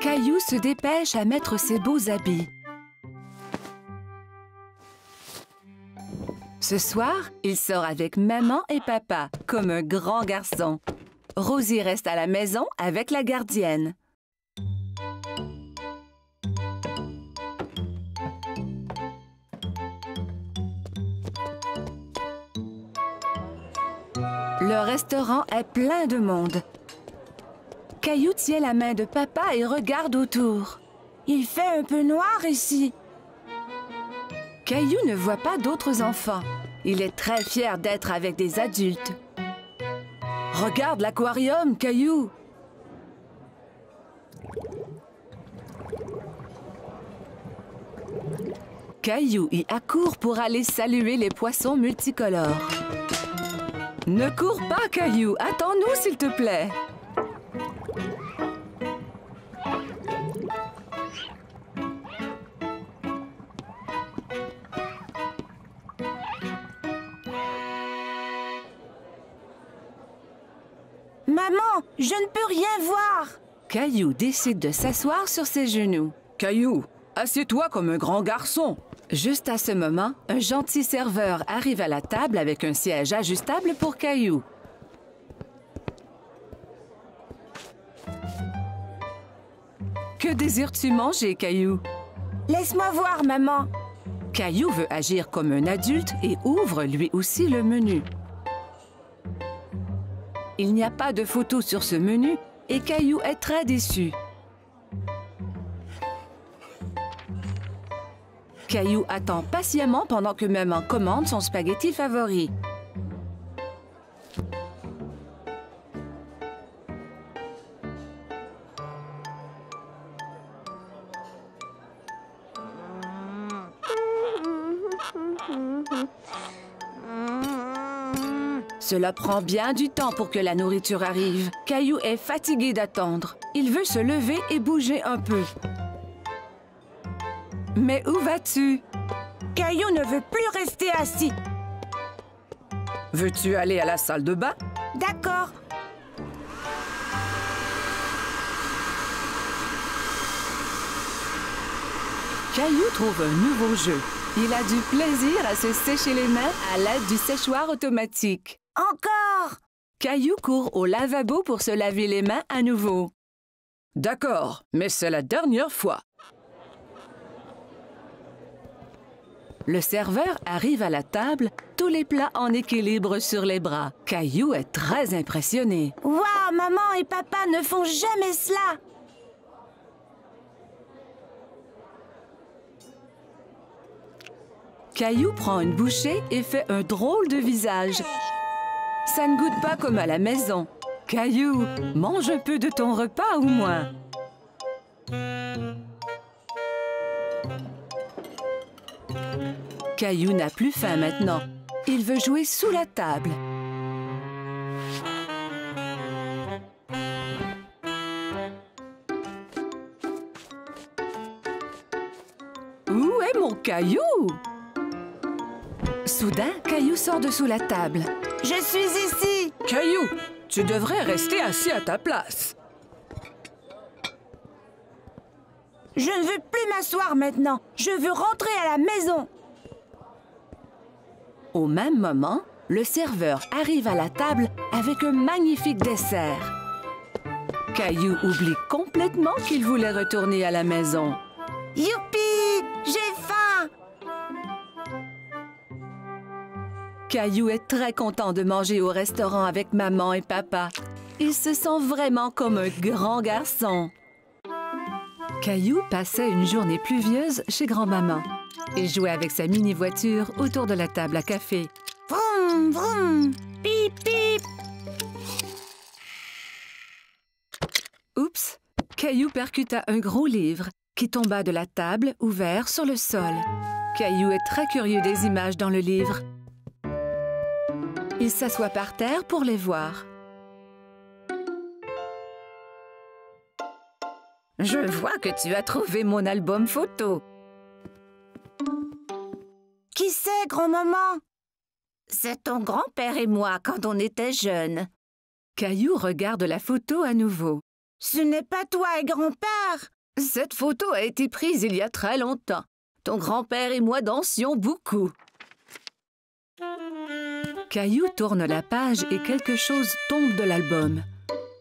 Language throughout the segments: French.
Caillou se dépêche à mettre ses beaux habits. Ce soir, il sort avec maman et papa, comme un grand garçon. Rosie reste à la maison avec la gardienne. Le restaurant est plein de monde. Caillou tient la main de papa et regarde autour. Il fait un peu noir ici. Caillou ne voit pas d'autres enfants. Il est très fier d'être avec des adultes. Regarde l'aquarium, Caillou! Caillou y accourt pour aller saluer les poissons multicolores. Ne cours pas, Caillou! Attends-nous, s'il te plaît! Maman, je ne peux rien voir! Caillou décide de s'asseoir sur ses genoux. Caillou, assieds-toi comme un grand garçon. Juste à ce moment, un gentil serveur arrive à la table avec un siège ajustable pour Caillou. Que désires-tu manger, Caillou? Laisse-moi voir, maman. Caillou veut agir comme un adulte et ouvre lui aussi le menu. Il n'y a pas de photo sur ce menu et Caillou est très déçu. Caillou attend patiemment pendant que maman commande son spaghetti favori. Cela prend bien du temps pour que la nourriture arrive. Caillou est fatigué d'attendre. Il veut se lever et bouger un peu. Mais où vas-tu? Caillou ne veut plus rester assis. Veux-tu aller à la salle de bain? D'accord. Caillou trouve un nouveau jeu. Il a du plaisir à se sécher les mains à l'aide du séchoir automatique. Encore! Caillou court au lavabo pour se laver les mains à nouveau. D'accord, mais c'est la dernière fois. Le serveur arrive à la table, tous les plats en équilibre sur les bras. Caillou est très impressionné. Waouh, maman et papa ne font jamais cela! Caillou prend une bouchée et fait un drôle de visage. Ça ne goûte pas comme à la maison. Caillou, mange un peu de ton repas au moins. Caillou n'a plus faim maintenant. Il veut jouer sous la table. Où est mon Caillou? Soudain, Caillou sort de sous la table. Je suis ici! Caillou, tu devrais rester assis à ta place. Je ne veux plus m'asseoir maintenant. Je veux rentrer à la maison. Au même moment, le serveur arrive à la table avec un magnifique dessert. Caillou oublie complètement qu'il voulait retourner à la maison. Youpi! J'ai faim! Caillou est très content de manger au restaurant avec maman et papa. Il se sent vraiment comme un grand garçon. Caillou passait une journée pluvieuse chez grand-maman. Il jouait avec sa mini-voiture autour de la table à café. Vroom, vroom! Pip, pip! Oups! Caillou percuta un gros livre qui tomba de la table ouvert sur le sol. Caillou est très curieux des images dans le livre. Il s'assoit par terre pour les voir. Je vois que tu as trouvé mon album photo. Qui c'est, grand-maman? C'est ton grand-père et moi quand on était jeunes. Caillou regarde la photo à nouveau. Ce n'est pas toi et grand-père. Cette photo a été prise il y a très longtemps. Ton grand-père et moi dansions beaucoup. Caillou tourne la page et quelque chose tombe de l'album.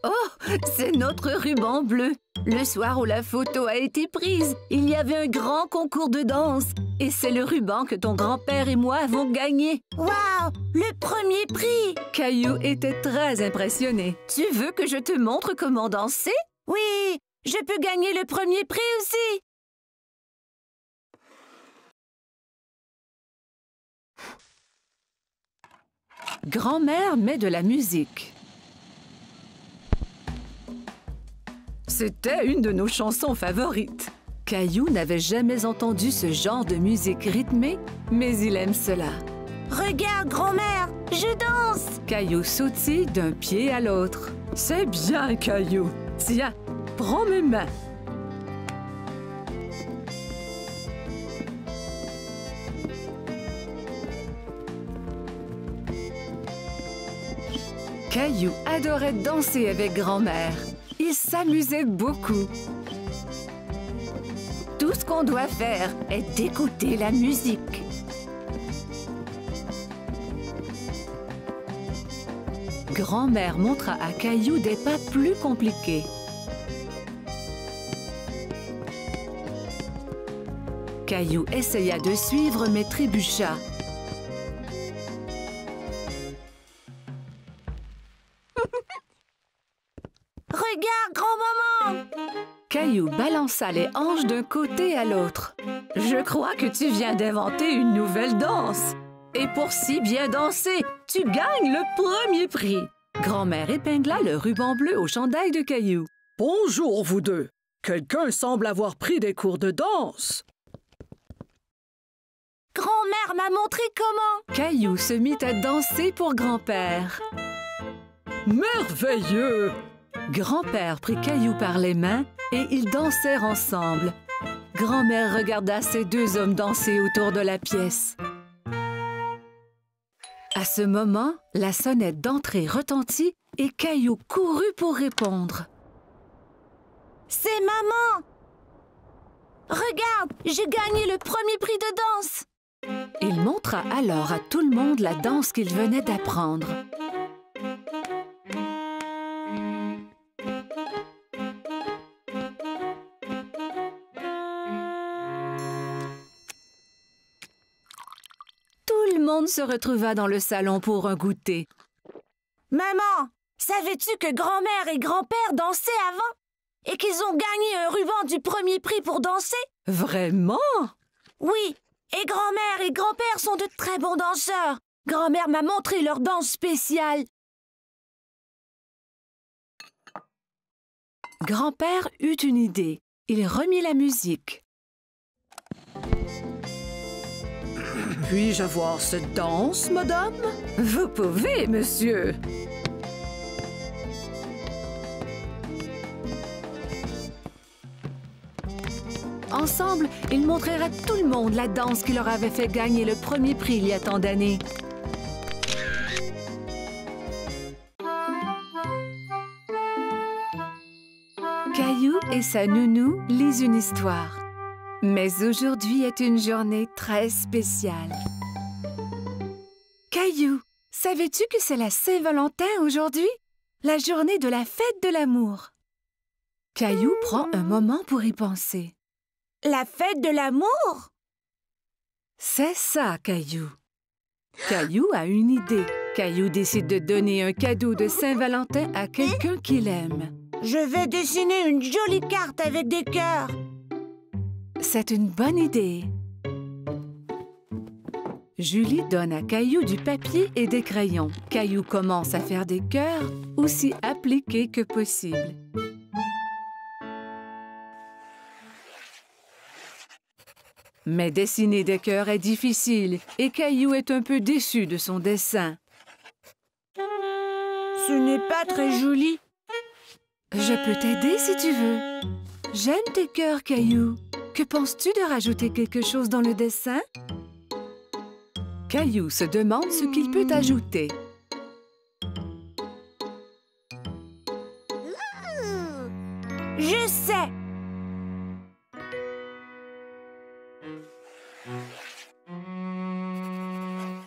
Oh, c'est notre ruban bleu. Le soir où la photo a été prise, il y avait un grand concours de danse. Et c'est le ruban que ton grand-père et moi avons gagné. Waouh, le premier prix! Caillou était très impressionné. Tu veux que je te montre comment danser? Oui, je peux gagner le premier prix aussi. Grand-mère met de la musique. C'était une de nos chansons favorites. Caillou n'avait jamais entendu ce genre de musique rythmée, mais il aime cela. Regarde, grand-mère, je danse. Caillou sautille d'un pied à l'autre. C'est bien, Caillou. Tiens, prends mes mains. Caillou adorait danser avec grand-mère. Il s'amusait beaucoup. Tout ce qu'on doit faire est d'écouter la musique. Grand-mère montra à Caillou des pas plus compliqués. Caillou essaya de suivre mais trébucha. Regarde, grand-maman! Caillou balança les hanches d'un côté à l'autre. Je crois que tu viens d'inventer une nouvelle danse. Et pour si bien danser, tu gagnes le premier prix. Grand-mère épingla le ruban bleu au chandail de Caillou. Bonjour, vous deux. Quelqu'un semble avoir pris des cours de danse. Grand-mère m'a montré comment. Caillou se mit à danser pour grand-père. Merveilleux! Grand-père prit Caillou par les mains et ils dansèrent ensemble. Grand-mère regarda ces deux hommes danser autour de la pièce. À ce moment, la sonnette d'entrée retentit et Caillou courut pour répondre. C'est maman! Regarde, j'ai gagné le premier prix de danse! Il montra alors à tout le monde la danse qu'il venait d'apprendre. Tout le monde se retrouva dans le salon pour un goûter. Maman, savais-tu que grand-mère et grand-père dansaient avant? Et qu'ils ont gagné un ruban du premier prix pour danser? Vraiment? Oui, et grand-mère et grand-père sont de très bons danseurs. Grand-mère m'a montré leur danse spéciale. Grand-père eut une idée. Il remit la musique. Puis-je avoir cette danse, madame? Vous pouvez, monsieur. Ensemble, ils montrèrent à tout le monde la danse qui leur avait fait gagner le premier prix il y a tant d'années. Caillou et sa nounou lisent une histoire. Mais aujourd'hui est une journée très spéciale. Caillou, savais-tu que c'est la Saint-Valentin aujourd'hui? La journée de la fête de l'amour. Caillou prend un moment pour y penser. La fête de l'amour? C'est ça, Caillou. Caillou a une idée. Caillou décide de donner un cadeau de Saint-Valentin à quelqu'un qu'il aime. Je vais dessiner une jolie carte avec des cœurs. C'est une bonne idée. Julie donne à Caillou du papier et des crayons. Caillou commence à faire des cœurs aussi appliqués que possible. Mais dessiner des cœurs est difficile et Caillou est un peu déçu de son dessin. Ce n'est pas très joli. Je peux t'aider si tu veux. J'aime tes cœurs, Caillou. Que penses-tu de rajouter quelque chose dans le dessin? Caillou se demande ce qu'il peut ajouter. Je sais.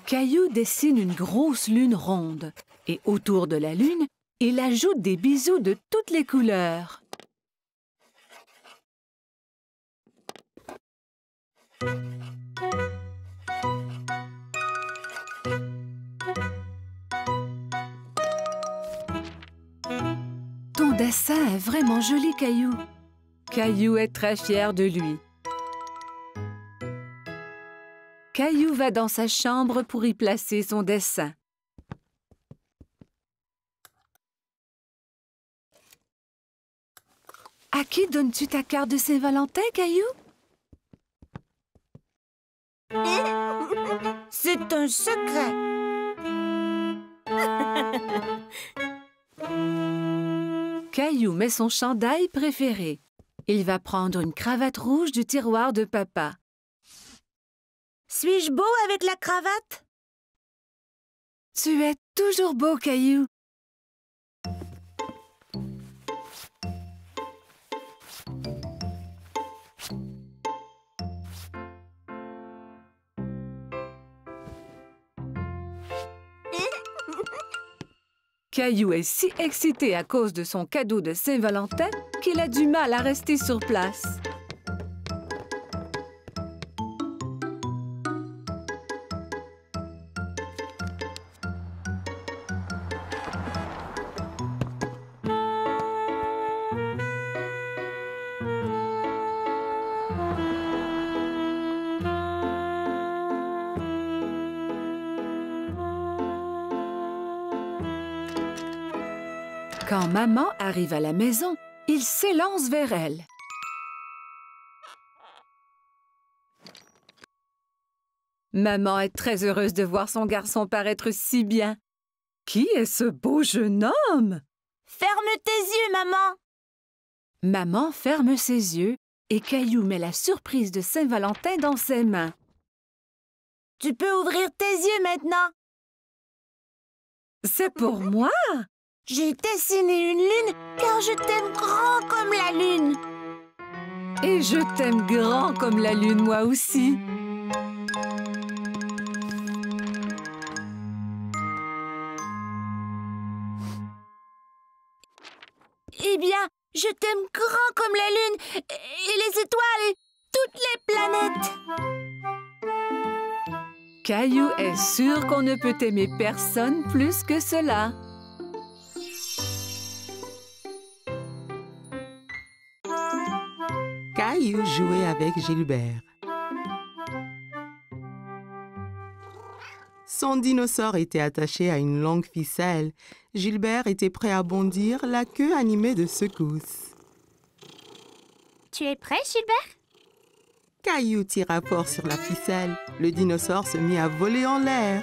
Caillou dessine une grosse lune ronde et autour de la lune, il ajoute des bisous de toutes les couleurs. Ton dessin est vraiment joli, Caillou. Caillou est très fier de lui. Caillou va dans sa chambre pour y placer son dessin. À qui donnes-tu ta carte de Saint-Valentin, Caillou? C'est un secret. Caillou met son chandail préféré. Il va prendre une cravate rouge du tiroir de papa. Suis-je beau avec la cravate? Tu es toujours beau, Caillou. Caillou est si excité à cause de son cadeau de Saint-Valentin qu'il a du mal à rester sur place. Quand maman arrive à la maison, il s'élance vers elle. Maman est très heureuse de voir son garçon paraître si bien. Qui est ce beau jeune homme? Ferme tes yeux, maman. Maman ferme ses yeux et Caillou met la surprise de Saint-Valentin dans ses mains. Tu peux ouvrir tes yeux maintenant. C'est pour moi? J'ai dessiné une lune car je t'aime grand comme la lune. Et je t'aime grand comme la lune, moi aussi. Eh bien, je t'aime grand comme la lune et les étoiles et toutes les planètes. Caillou est sûr qu'on ne peut aimer personne plus que cela. Caillou jouait avec Gilbert. Son dinosaure était attaché à une longue ficelle. Gilbert était prêt à bondir, la queue animée de secousses. Tu es prêt, Gilbert? Caillou tira fort sur la ficelle. Le dinosaure se mit à voler en l'air.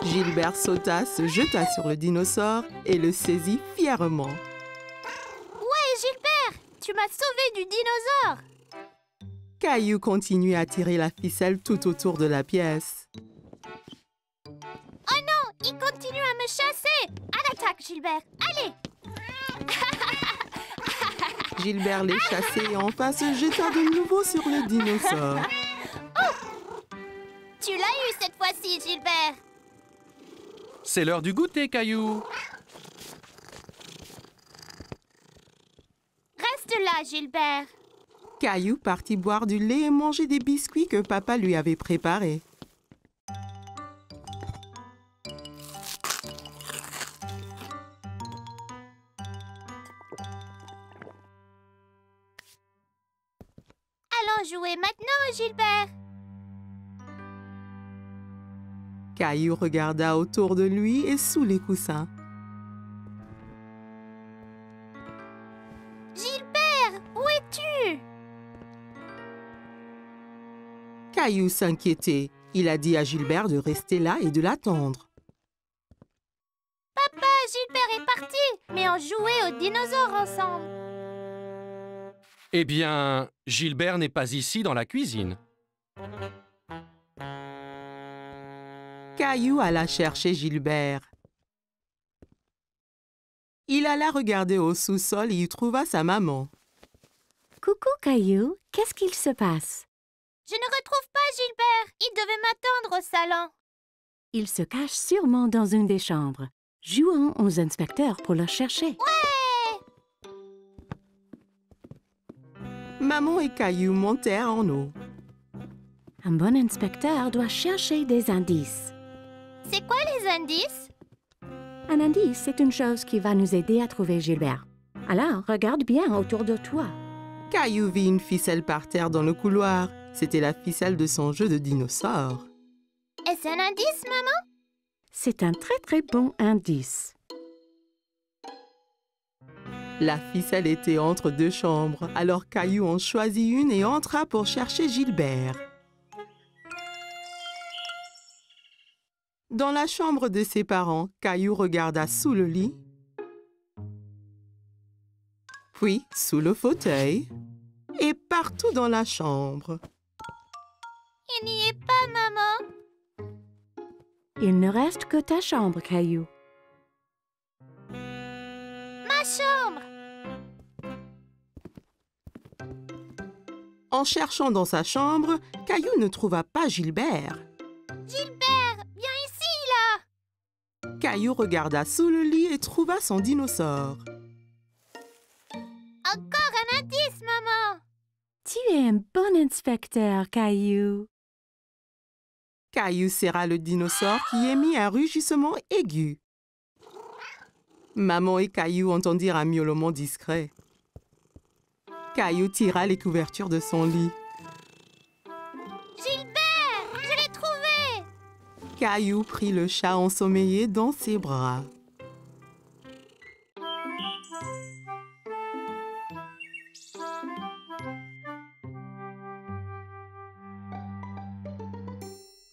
Gilbert sauta, se jeta sur le dinosaure et le saisit fièrement. Ouais, Gilbert! Tu m'as sauvé du dinosaure! Caillou continuait à tirer la ficelle tout autour de la pièce. Oh non! Il continue à me chasser! À l'attaque, Gilbert! Allez! Gilbert les chassait et enfin se jeta de nouveau sur le dinosaure. Oh! Tu l'as eu cette fois-ci, Gilbert! C'est l'heure du goûter, Caillou. Reste là, Gilbert. Caillou partit boire du lait et manger des biscuits que papa lui avait préparés. Allons jouer maintenant, Gilbert. Caillou regarda autour de lui et sous les coussins. Gilbert, où es-tu? Caillou s'inquiétait. Il a dit à Gilbert de rester là et de l'attendre. Papa, Gilbert est parti, mais on jouait aux dinosaures ensemble. Eh bien, Gilbert n'est pas ici dans la cuisine. Caillou alla chercher Gilbert. Il alla regarder au sous-sol et y trouva sa maman. Coucou, Caillou. Qu'est-ce qu'il se passe? Je ne retrouve pas Gilbert. Il devait m'attendre au salon. Il se cache sûrement dans une des chambres. Jouons aux inspecteurs pour le chercher. Maman et Caillou montèrent en haut. Un bon inspecteur doit chercher des indices. C'est quoi les indices? Un indice, c'est une chose qui va nous aider à trouver Gilbert. Alors, regarde bien autour de toi. Caillou vit une ficelle par terre dans le couloir. C'était la ficelle de son jeu de dinosaure. Est-ce un indice, maman? C'est un très très bon indice. La ficelle était entre deux chambres, alors Caillou en choisit une et entra pour chercher Gilbert. Dans la chambre de ses parents, Caillou regarda sous le lit, puis sous le fauteuil et partout dans la chambre. Il n'y est pas, maman. Il ne reste que ta chambre, Caillou. Ma chambre. En cherchant dans sa chambre, Caillou ne trouva pas Gilbert. Gilbert, viens ici, là. Caillou regarda sous le lit et trouva son dinosaure. Encore un indice, maman. Tu es un bon inspecteur, Caillou. Caillou serra le dinosaure qui émit un rugissement aigu. Maman et Caillou entendirent un miaulement discret. Caillou tira les couvertures de son lit. Gilbert, je l'ai trouvé. Caillou prit le chat ensommeillé dans ses bras.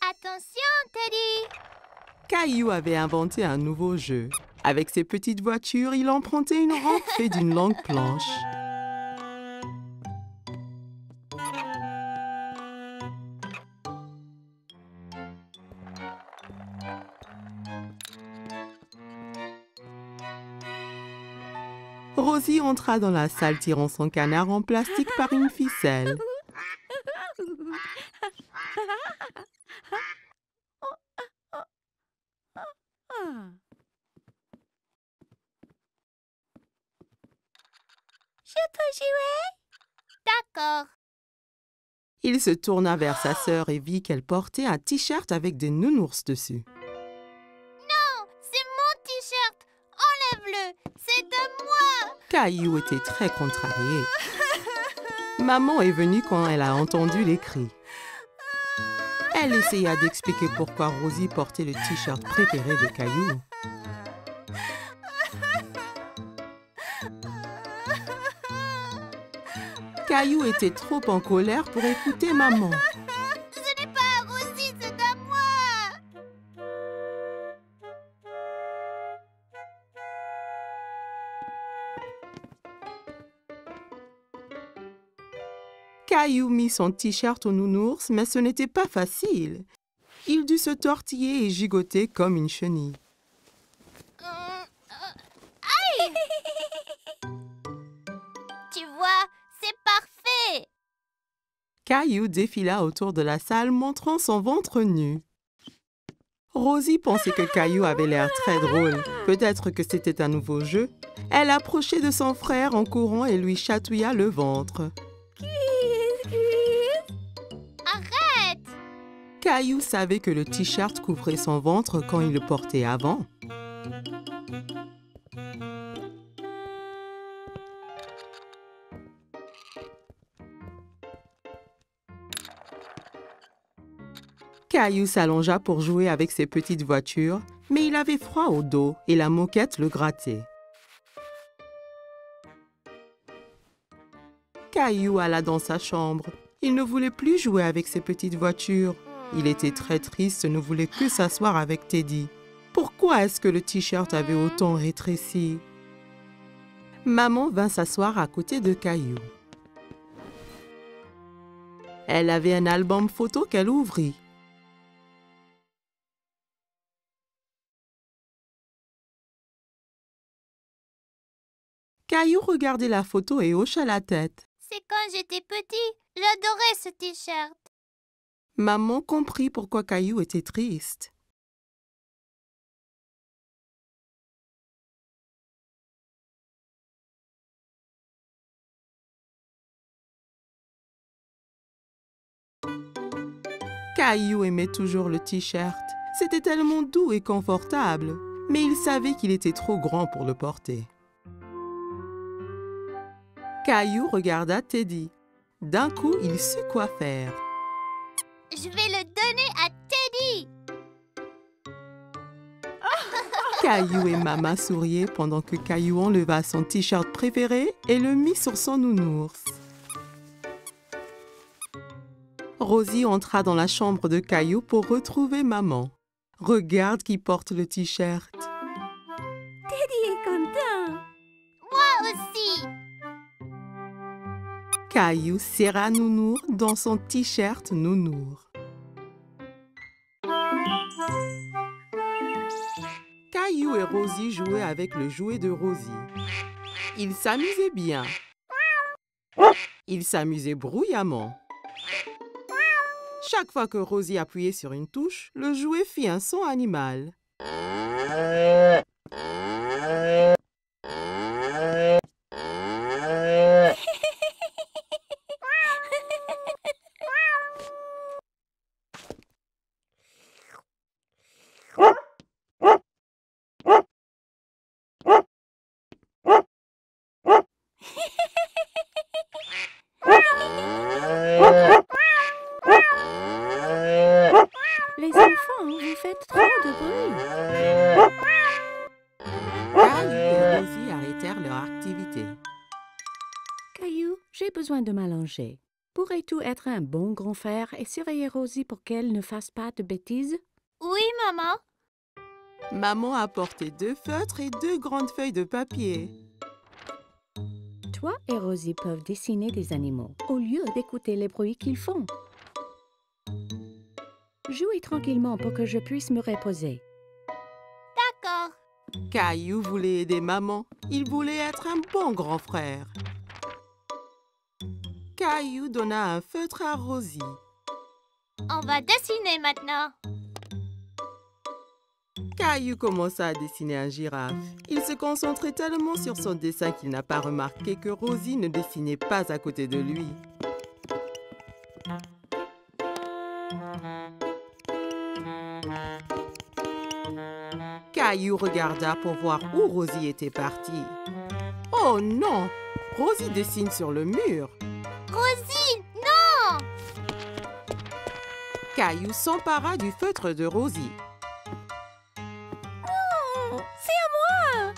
Attention, Teddy. Caillou avait inventé un nouveau jeu. Avec ses petites voitures, il empruntait une rampe faite d'une longue planche. Rosie entra dans la salle tirant son canard en plastique par une ficelle. Je peux jouer? D'accord. Il se tourna vers sa sœur et vit qu'elle portait un t-shirt avec des nounours dessus. Non, c'est mon t-shirt. Enlève-le. C'est de moi. Caillou était très contrarié. Maman est venue quand elle a entendu les cris. Elle essaya d'expliquer pourquoi Rosie portait le t-shirt préféré de Caillou. Caillou était trop en colère pour écouter maman. Ce n'est pas à Rosie, c'est à moi. Caillou mit son t-shirt au nounours, mais ce n'était pas facile. Il dut se tortiller et gigoter comme une chenille. Aïe. Tu vois, c'est parfait. Caillou défila autour de la salle montrant son ventre nu. Rosie pensait que Caillou avait l'air très drôle. Peut-être que c'était un nouveau jeu. Elle approchait de son frère en courant et lui chatouilla le ventre. Arrête. Caillou savait que le t-shirt couvrait son ventre quand il le portait avant. Caillou s'allongea pour jouer avec ses petites voitures, mais il avait froid au dos et la moquette le grattait. Caillou alla dans sa chambre. Il ne voulait plus jouer avec ses petites voitures. Il était très triste et ne voulait que s'asseoir avec Teddy. Pourquoi est-ce que le t-shirt avait autant rétréci? Maman vint s'asseoir à côté de Caillou. Elle avait un album photo qu'elle ouvrit. Caillou regardait la photo et hocha la tête. C'est quand j'étais petit. J'adorais ce t-shirt. Maman comprit pourquoi Caillou était triste. Caillou aimait toujours le t-shirt. C'était tellement doux et confortable, mais il savait qu'il était trop grand pour le porter. Caillou regarda Teddy. D'un coup, il sut quoi faire. Je vais le donner à Teddy. Caillou et Maman souriaient pendant que Caillou enleva son t-shirt préféré et le mit sur son nounours. Rosie entra dans la chambre de Caillou pour retrouver Maman. Regarde qui porte le t-shirt. Teddy est content. Moi aussi. Caillou serra Nounours dans son t-shirt Nounours. Caillou et Rosie jouaient avec le jouet de Rosie. Ils s'amusaient bien. Ils s'amusaient bruyamment. Chaque fois que Rosie appuyait sur une touche, le jouet fit un son animal. Les enfants, vous faites trop de bruit. Caillou et Rosie arrêtèrent leur activité. Caillou, j'ai besoin de m'allonger. Pourrais-tu être un bon grand frère et surveiller Rosie pour qu'elle ne fasse pas de bêtises? Oui, maman. Maman apportait 2 feutres et 2 grandes feuilles de papier. Toi et Rosie peuvent dessiner des animaux au lieu d'écouter les bruits qu'ils font. Jouez tranquillement pour que je puisse me reposer. D'accord. Caillou voulait aider Maman. Il voulait être un bon grand frère. Caillou donna un feutre à Rosie. On va dessiner maintenant. Caillou commença à dessiner un girafe. Il se concentrait tellement sur son dessin qu'il n'a pas remarqué que Rosie ne dessinait pas à côté de lui. Caillou regarda pour voir où Rosie était partie. Oh non! Rosie dessine sur le mur. Rosie, non! Caillou s'empara du feutre de Rosie. C'est à moi!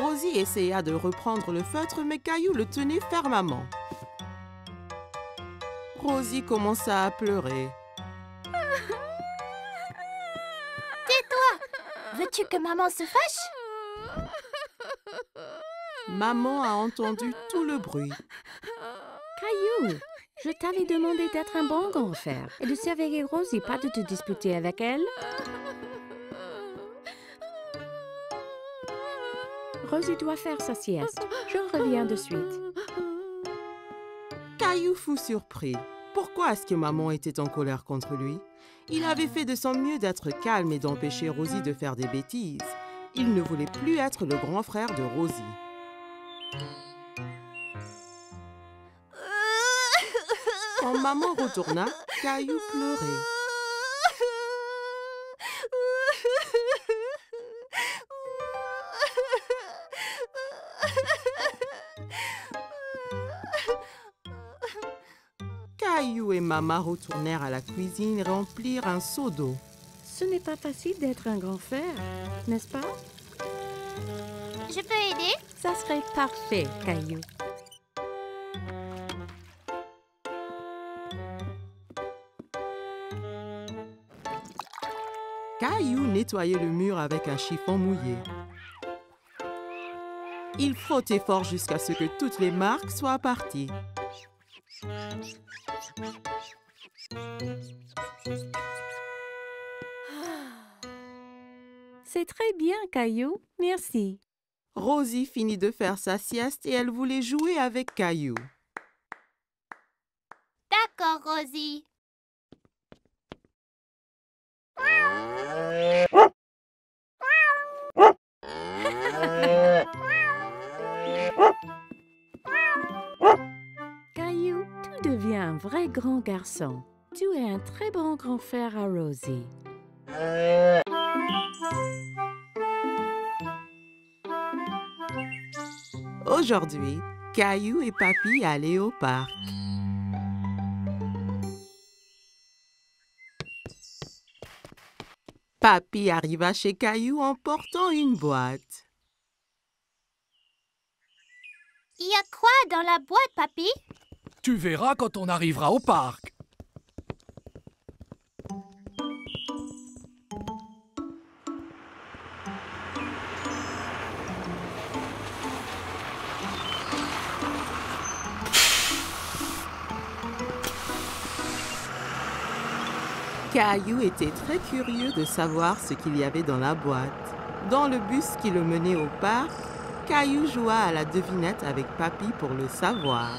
Rosie essaya de reprendre le feutre, mais Caillou le tenait fermement. Rosie commença à pleurer. Veux-tu que maman se fâche? Maman a entendu tout le bruit. Caillou, je t'avais demandé d'être un bon grand frère et de surveiller Rosie, pas de te disputer avec elle. Rosie doit faire sa sieste. Je reviens de suite. Caillou fut surpris. Pourquoi est-ce que maman était en colère contre lui? Il avait fait de son mieux d'être calme et d'empêcher Rosie de faire des bêtises. Il ne voulait plus être le grand frère de Rosie. Quand maman retourna, Caillou pleurait. Caillou et Maman retournèrent à la cuisine et remplirent un seau d'eau. Ce n'est pas facile d'être un grand frère, n'est-ce pas? Je peux aider? Ça serait parfait, Caillou. Caillou nettoyait le mur avec un chiffon mouillé. Il frottait fort jusqu'à ce que toutes les marques soient parties. C'est très bien, Caillou. Merci. Rosie finit de faire sa sieste et elle voulait jouer avec Caillou. D'accord, Rosie. Caillou, tu deviens un vrai grand garçon. Tu es un très bon grand frère à Rosie. Aujourd'hui, Caillou et Papy allaient au parc. Papy arriva chez Caillou en portant une boîte. Il y a quoi dans la boîte, Papy? Tu verras quand on arrivera au parc. Caillou était très curieux de savoir ce qu'il y avait dans la boîte. Dans le bus qui le menait au parc, Caillou joua à la devinette avec Papy pour le savoir.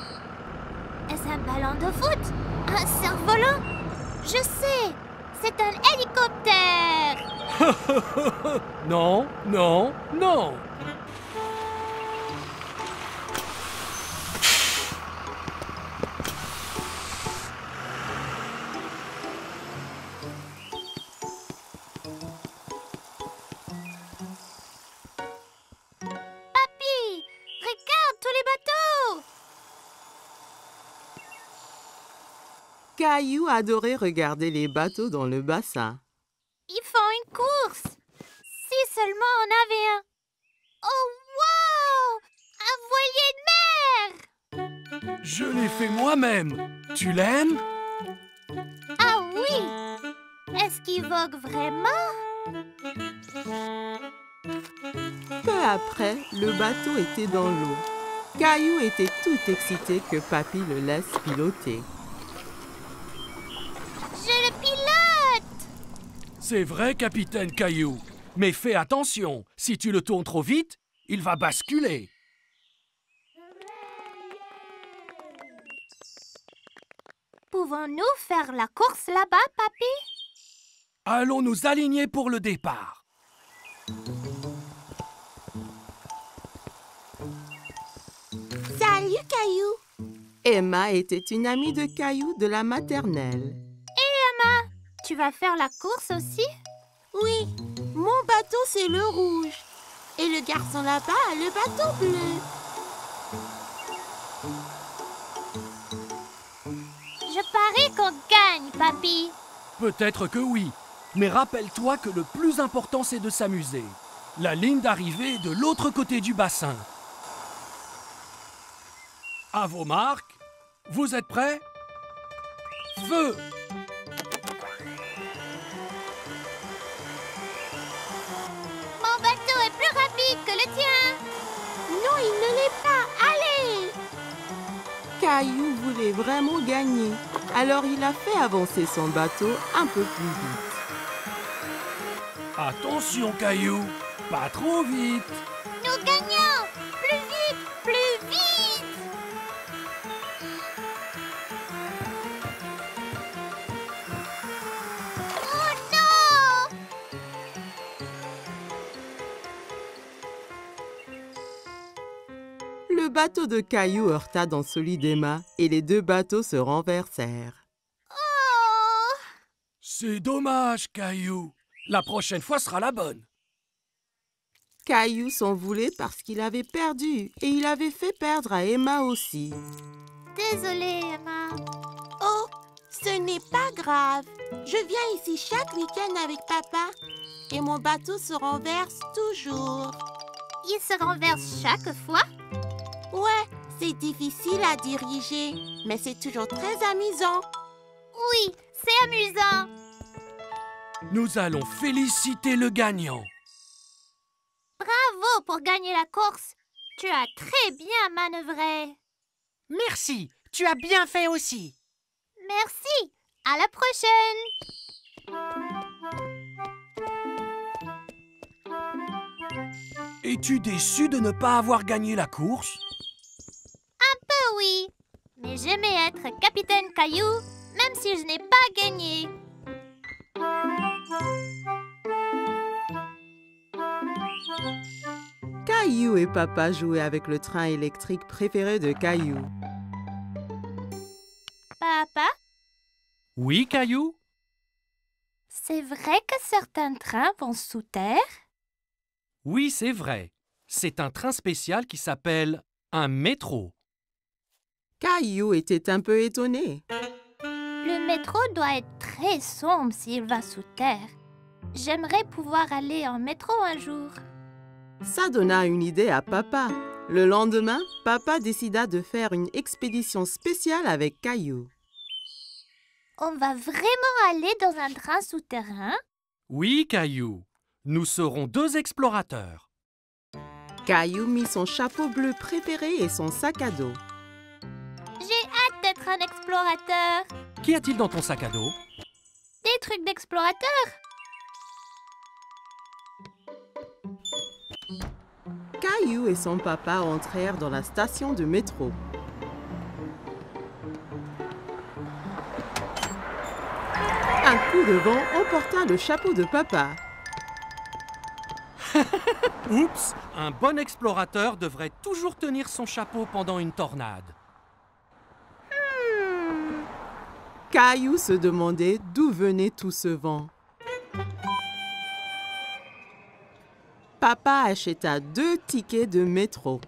Est-ce un ballon de foot? Un cerf-volant? Je sais, c'est un hélicoptère. Non, non, non. Papy, regarde tous les bateaux. Caillou adorait regarder les bateaux dans le bassin. Ils font une course. Si seulement on avait un. Oh, wow! Un voilier de mer! Je l'ai fait moi-même. Tu l'aimes? Ah oui! Est-ce qu'il vogue vraiment? Peu après, le bateau était dans l'eau. Caillou était tout excité que Papy le laisse piloter. Je le pilote! C'est vrai, capitaine Caillou. Mais fais attention, si tu le tournes trop vite, il va basculer. Pouvons-nous faire la course là-bas, Papy? Allons nous aligner pour le départ. Salut, Caillou. Emma était une amie de Caillou de la maternelle. Tu vas faire la course aussi? Oui, mon bateau, c'est le rouge. Et le garçon là-bas a le bateau bleu. Je parie qu'on gagne, Papy. Peut-être que oui, mais rappelle-toi que le plus important c'est de s'amuser. La ligne d'arrivée est de l'autre côté du bassin. À vos marques, vous êtes prêts? Feu! Mon bateau est plus rapide que le tien. Non, il ne l'est pas. Allez! Caillou voulait vraiment gagner, alors il a fait avancer son bateau un peu plus vite. Attention, Caillou, pas trop vite. Nous gagnons! Plus vite! Plus vite! Oh non! Le bateau de Caillou heurta dans celui d'Emma et les deux bateaux se renversèrent. Oh! C'est dommage, Caillou. La prochaine fois sera la bonne. Caillou s'en voulait parce qu'il avait perdu et il avait fait perdre à Emma aussi. Désolée, Emma. Oh, ce n'est pas grave. Je viens ici chaque week-end avec papa. Et mon bateau se renverse toujours. Il se renverse chaque fois? Ouais, c'est difficile à diriger, mais c'est toujours très amusant. Oui, c'est amusant. Nous allons féliciter le gagnant. Bravo pour gagner la course. Tu as très bien manœuvré. Merci, tu as bien fait aussi. Merci. À la prochaine. Et Es-tu déçu de ne pas avoir gagné la course? Oui, mais j'aimais être capitaine Caillou, même si je n'ai pas gagné. Caillou et Papa jouaient avec le train électrique préféré de Caillou. Papa, Oui, Caillou? c'est vrai que certains trains vont sous terre? Oui, c'est vrai. C'est un train spécial qui s'appelle un métro. Caillou était un peu étonné. Le métro doit être très sombre s'il va sous terre. J'aimerais pouvoir aller en métro un jour. Ça donna une idée à Papa. Le lendemain, Papa décida de faire une expédition spéciale avec Caillou. On va vraiment aller dans un train souterrain? Oui, Caillou. Nous serons 2 explorateurs. Caillou mit son chapeau bleu préféré et son sac à dos. J'ai hâte d'être un explorateur. Qu'y a-t-il dans ton sac à dos? Des trucs d'explorateur. Caillou et son papa entrèrent dans la station de métro. Un coup de vent emporta le chapeau de Papa. Oups! Un bon explorateur devrait toujours tenir son chapeau pendant une tornade. Caillou se demandait d'où venait tout ce vent. Papa acheta 2 tickets de métro.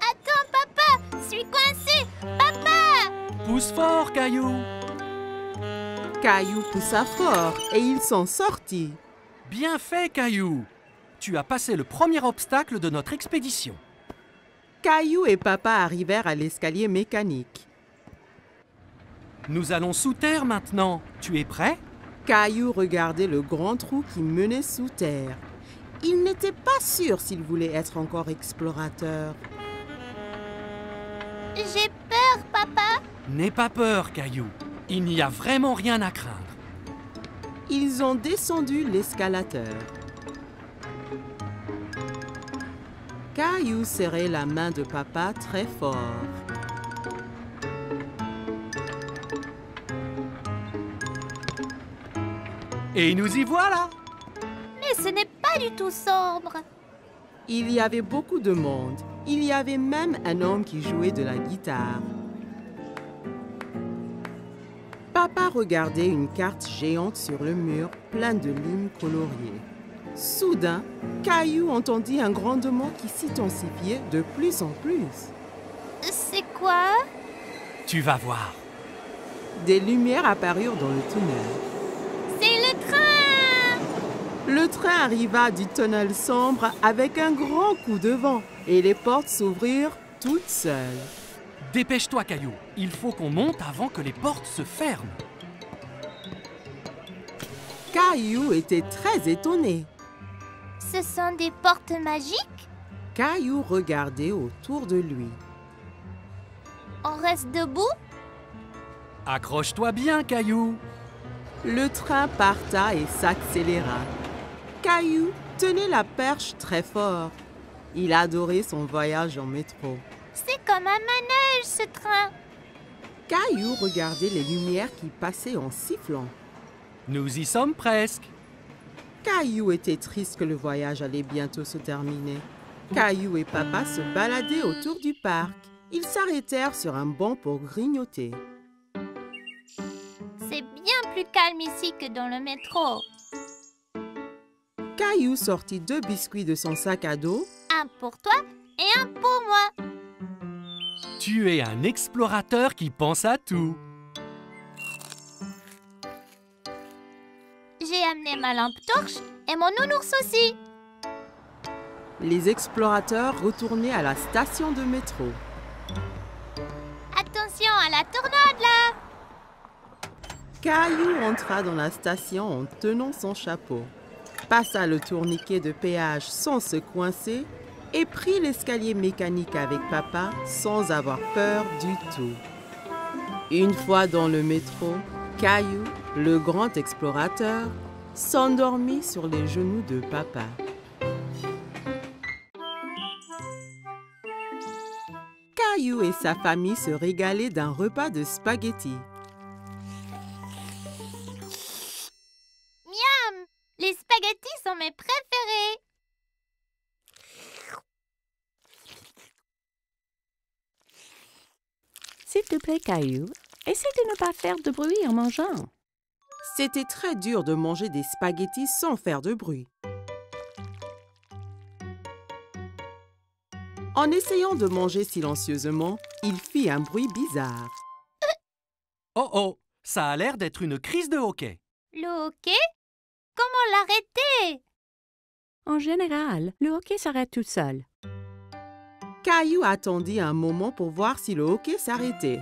Attends, papa, je suis coincé. Papa! Pousse fort, Caillou! Caillou poussa fort et il s'en sortit. Bien fait, Caillou! Tu as passé le premier obstacle de notre expédition. Caillou et Papa arrivèrent à l'escalier mécanique. Nous allons sous terre maintenant. Tu es prêt? Caillou regardait le grand trou qui menait sous terre. Il n'était pas sûr s'il voulait être encore explorateur. J'ai peur, papa. N'aie pas peur, Caillou. Il n'y a vraiment rien à craindre. Ils ont descendu l'escalateur. Caillou serrait la main de Papa très fort. Et nous y voilà! Mais ce n'est pas du tout sombre. Il y avait beaucoup de monde. Il y avait même un homme qui jouait de la guitare. Papa regardait une carte géante sur le mur, pleine de lignes coloriées. Soudain, Caillou entendit un grondement qui s'intensifiait de plus en plus. C'est quoi? Tu vas voir. Des lumières apparurent dans le tunnel. C'est le train! Le train arriva du tunnel sombre avec un grand coup de vent et les portes s'ouvrirent toutes seules. Dépêche-toi, Caillou. Il faut qu'on monte avant que les portes se ferment. Caillou était très étonné. Ce sont des portes magiques? Caillou regardait autour de lui. On reste debout? Accroche-toi bien, Caillou. Le train parta et s'accéléra. Caillou tenait la perche très fort. Il adorait son voyage en métro. C'est comme un manège, ce train. Caillou regardait les lumières qui passaient en sifflant. Nous y sommes presque. Caillou était triste que le voyage allait bientôt se terminer. Caillou et Papa se baladaient autour du parc. Ils s'arrêtèrent sur un banc pour grignoter. C'est bien plus calme ici que dans le métro. Caillou sortit 2 biscuits de son sac à dos. Un pour toi et un pour moi. Tu es un explorateur qui pense à tout. J'ai amené ma lampe torche et mon nounours aussi. Les explorateurs retournaient à la station de métro. Attention à la tornade là! Caillou entra dans la station en tenant son chapeau, passa le tourniquet de péage sans se coincer et prit l'escalier mécanique avec papa sans avoir peur du tout. Une fois dans le métro, Caillou, le grand explorateur, s'endormit sur les genoux de papa. Caillou et sa famille se régalaient d'un repas de spaghettis. Miam! Les spaghettis sont mes préférés. S'il te plaît, Caillou, essaie de ne pas faire de bruit en mangeant. C'était très dur de manger des spaghettis sans faire de bruit. En essayant de manger silencieusement, il fit un bruit bizarre. Oh oh, ça a l'air d'être une crise de hoquet. Le hoquet? Comment l'arrêter? En général, le hoquet s'arrête tout seul. Caillou attendit un moment pour voir si le hoquet s'arrêtait.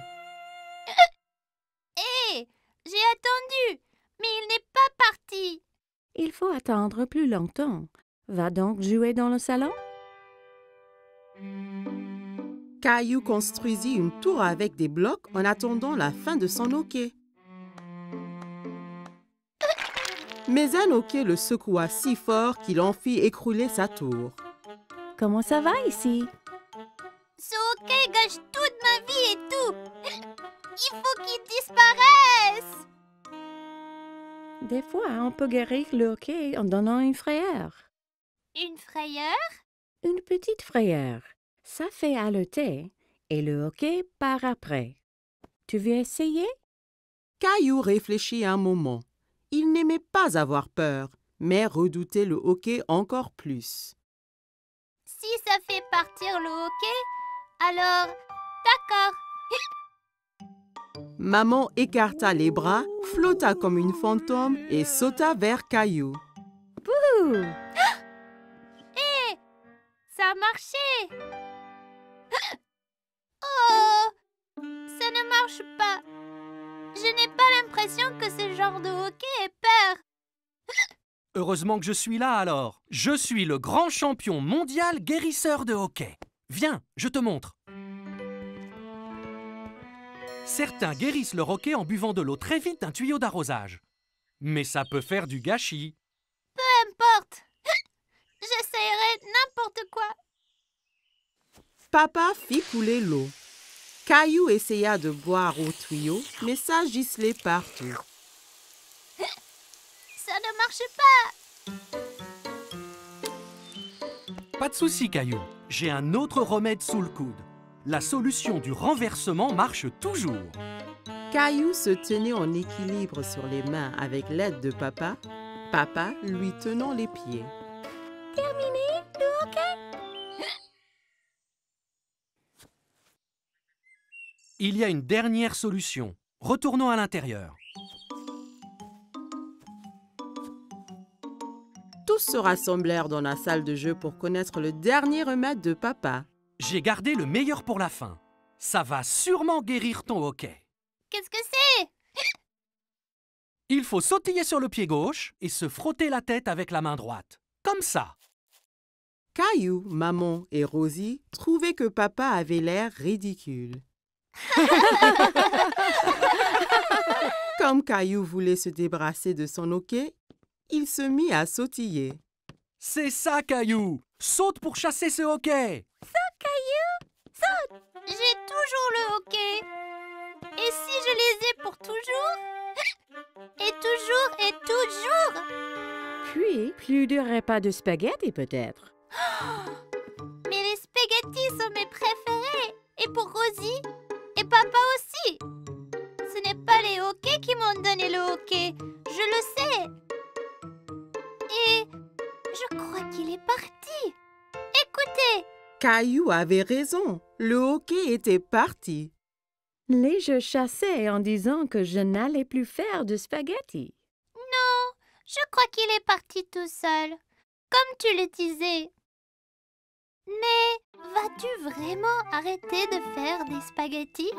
Hé! J'ai attendu, mais il n'est pas parti. Il faut attendre plus longtemps. Va donc jouer dans le salon? Caillou construisit une tour avec des blocs en attendant la fin de son hoquet. Mais un hoquet le secoua si fort qu'il en fit écrouler sa tour. Comment ça va ici? Ce hoquet gâche toute ma vie et tout. Il faut qu'il disparaisse. Des fois, on peut guérir le hoquet en donnant une frayeur. Une frayeur? Une petite frayeur. Ça fait haleter et le hoquet part après. Tu veux essayer? Caillou réfléchit un moment. Il n'aimait pas avoir peur, mais redoutait le hoquet encore plus. Si ça fait partir le hoquet, alors d'accord. Maman écarta les bras, flotta comme une fantôme et sauta vers Caillou. Ouh! Hé! Ça a marché! Oh! Ça ne marche pas. Je n'ai pas l'impression que ce genre de hockey ait peur. Heureusement que je suis là alors. Je suis le grand champion mondial guérisseur de hockey. Viens, je te montre. Certains guérissent leur hockey en buvant de l'eau très vite d'un tuyau d'arrosage. Mais ça peut faire du gâchis. Peu importe. J'essayerai n'importe quoi. Papa fit couler l'eau. Caillou essaya de boire au tuyau, mais ça giselait partout. Ça ne marche pas. Pas de souci, Caillou. J'ai un autre remède sous le coude. La solution du renversement marche toujours. Caillou se tenait en équilibre sur les mains avec l'aide de papa, papa lui tenant les pieds. Terminé le hockey? Il y a une dernière solution. Retournons à l'intérieur. Tous se rassemblèrent dans la salle de jeu pour connaître le dernier remède de papa. J'ai gardé le meilleur pour la fin. Ça va sûrement guérir ton hoquet. Qu'est-ce que c'est? Il faut sautiller sur le pied gauche et se frotter la tête avec la main droite. Comme ça. Caillou, maman et Rosie trouvaient que papa avait l'air ridicule. Comme Caillou voulait se débarrasser de son hoquet, il se mit à sautiller. C'est ça, Caillou! Saute pour chasser ce hoquet! Saute, Caillou! Saute! J'ai toujours le hoquet. Et si je les ai pour toujours? Et toujours et toujours? Puis, plus de repas de spaghettis peut-être. Mais les spaghettis sont mes préférés. Et pour Rosie? Et papa aussi. Ce n'est pas les hoquets qui m'ont donné le hoquet. Je le sais. Et je crois qu'il est parti. Écoutez. Caillou avait raison. Le hoquet était parti. Les jeux chassaient en disant que je n'allais plus faire de spaghettis. Non, je crois qu'il est parti tout seul, comme tu le disais. Mais vas-tu vraiment arrêter de faire des spaghettis?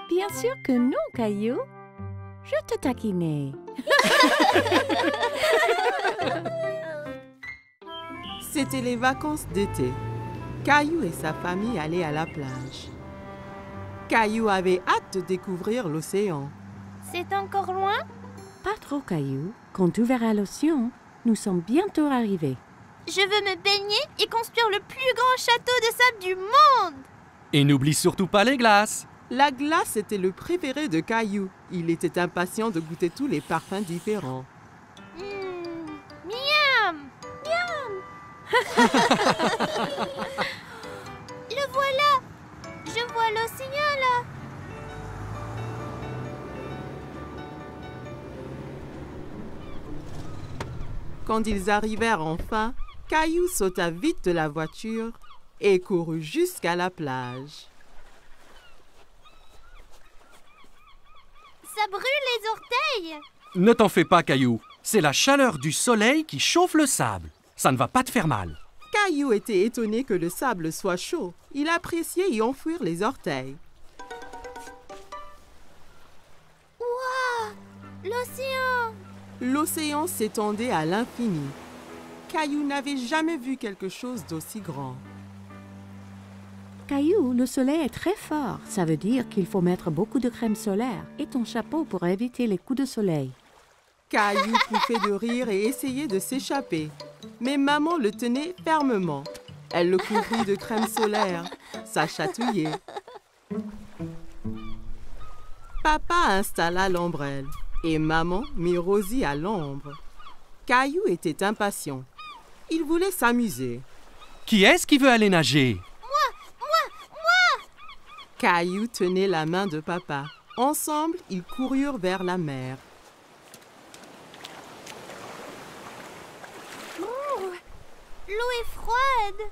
Bien sûr que non, Caillou. Je te taquinais. C'était les vacances d'été. Caillou et sa famille allaient à la plage. Caillou avait hâte de découvrir l'océan. C'est encore loin? Pas trop, Caillou. Quand tu verras l'océan, nous sommes bientôt arrivés. Je veux me baigner et construire le plus grand château de sable du monde. Et n'oublie surtout pas les glaces. La glace était le préféré de Caillou. Il était impatient de goûter tous les parfums différents. Miam! Miam! Le voilà! Je vois l'océan là! Quand ils arrivèrent enfin, Caillou sauta vite de la voiture et courut jusqu'à la plage. Ça brûle les orteils! Ne t'en fais pas, Caillou. C'est la chaleur du soleil qui chauffe le sable. Ça ne va pas te faire mal. Caillou était étonné que le sable soit chaud. Il appréciait y enfouir les orteils. Waouh! L'océan! L'océan s'étendait à l'infini. Caillou n'avait jamais vu quelque chose d'aussi grand. Caillou, le soleil est très fort. Ça veut dire qu'il faut mettre beaucoup de crème solaire et ton chapeau pour éviter les coups de soleil. Caillou pouffait de rire et essayait de s'échapper. Mais maman le tenait fermement. Elle le couvrit de crème solaire. Ça chatouillait. Papa installa l'ombrelle et maman mit Rosie à l'ombre. Caillou était impatient. Il voulait s'amuser. Qui est-ce qui veut aller nager? Caillou tenait la main de papa. Ensemble, ils coururent vers la mer. L'eau est froide!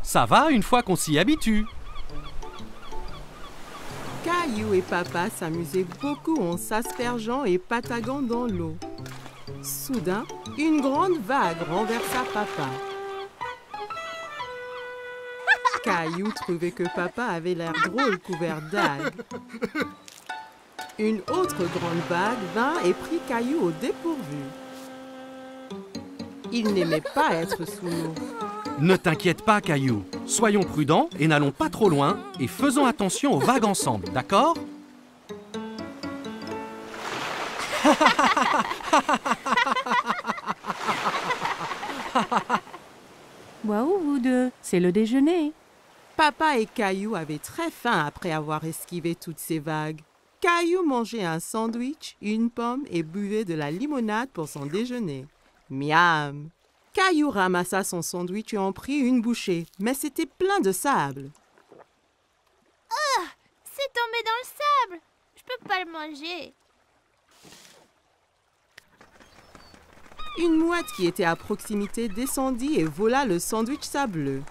Ça va une fois qu'on s'y habitue. Caillou et papa s'amusaient beaucoup en s'aspergeant et pataguant dans l'eau. Soudain, une grande vague renversa papa. Caillou trouvait que papa avait l'air drôle couvert d'algues. Une autre grande vague vint et prit Caillou au dépourvu. Il n'aimait pas être sous l'eau. Ne t'inquiète pas, Caillou. Soyons prudents et n'allons pas trop loin et faisons attention aux vagues ensemble, d'accord? Waouh, vous deux, c'est le déjeuner. Papa et Caillou avaient très faim après avoir esquivé toutes ces vagues. Caillou mangeait un sandwich, une pomme et buvait de la limonade pour son déjeuner. Miam! Caillou ramassa son sandwich et en prit une bouchée, mais c'était plein de sable. C'est tombé dans le sable! Je peux pas le manger. Une mouette qui était à proximité descendit et vola le sandwich sableux.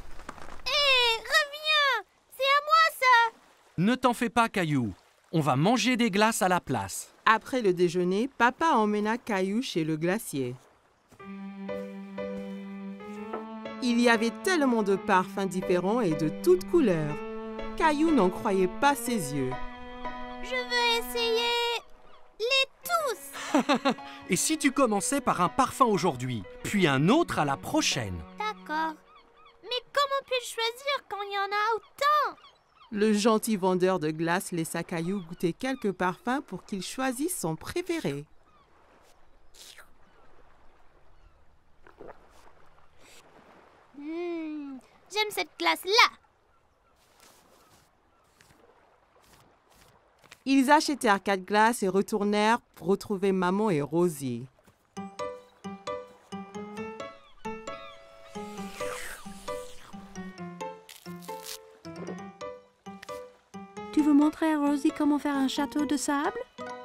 Hé, reviens! C'est à moi ça! Ne t'en fais pas, Caillou. On va manger des glaces à la place. Après le déjeuner, papa emmena Caillou chez le glacier. Il y avait tellement de parfums différents et de toutes couleurs. Caillou n'en croyait pas ses yeux. Je veux essayer les tous! Et si tu commençais par un parfum aujourd'hui, puis un autre à la prochaine? D'accord. Mais comment puis-je choisir quand il y en a autant? Le gentil vendeur de glace laissa Caillou goûter quelques parfums pour qu'il choisisse son préféré. J'aime cette glace-là! Ils achetèrent 4 glaces et retournèrent pour retrouver maman et Rosie. Tu veux montrer à Rosie comment faire un château de sable?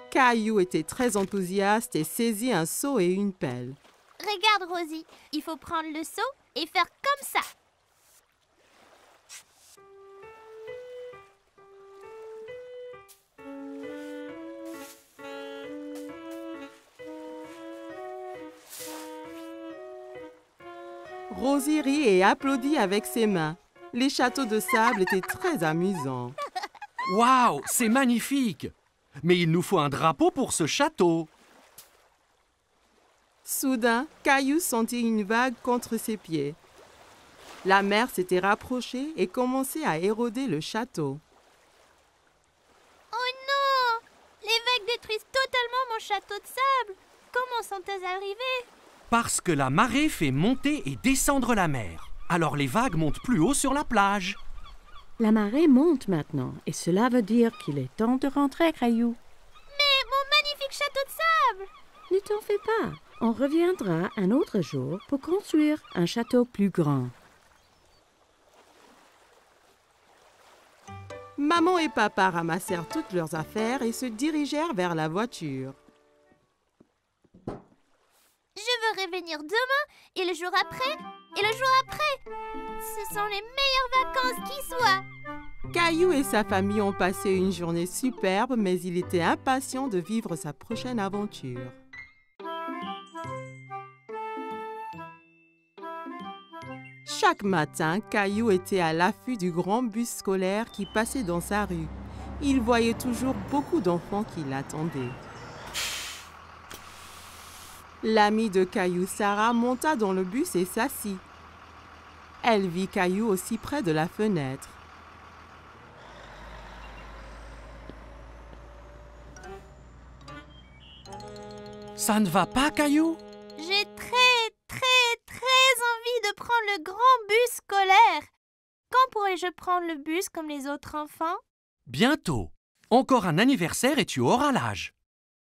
Caillou était très enthousiaste et saisit un seau et une pelle. Regarde, Rosie, il faut prendre le seau et faire comme ça. Rosie rit et applaudit avec ses mains. Les châteaux de sable étaient très amusants. Waouh, c'est magnifique! Mais il nous faut un drapeau pour ce château. Soudain, Caillou sentit une vague contre ses pieds. La mer s'était rapprochée et commençait à éroder le château. Oh non! Les vagues détruisent totalement mon château de sable. Comment sont-elles arrivées? Parce que la marée fait monter et descendre la mer. Alors les vagues montent plus haut sur la plage. La marée monte maintenant et cela veut dire qu'il est temps de rentrer, Caillou. Mais mon magnifique château de sable! Ne t'en fais pas. On reviendra un autre jour pour construire un château plus grand. Maman et papa ramassèrent toutes leurs affaires et se dirigèrent vers la voiture. Je veux revenir demain et le jour après et le jour après. Ce sont les meilleures vacances qui soient. Caillou et sa famille ont passé une journée superbe, mais il était impatient de vivre sa prochaine aventure. Chaque matin, Caillou était à l'affût du grand bus scolaire qui passait dans sa rue. Il voyait toujours beaucoup d'enfants qui l'attendaient. L'amie de Caillou, Sarah, monta dans le bus et s'assit. Elle vit Caillou aussi près de la fenêtre. Ça ne va pas, Caillou? J'ai très envie de prendre le grand bus scolaire. Quand pourrai-je prendre le bus comme les autres enfants? Bientôt. Encore un anniversaire et tu auras l'âge.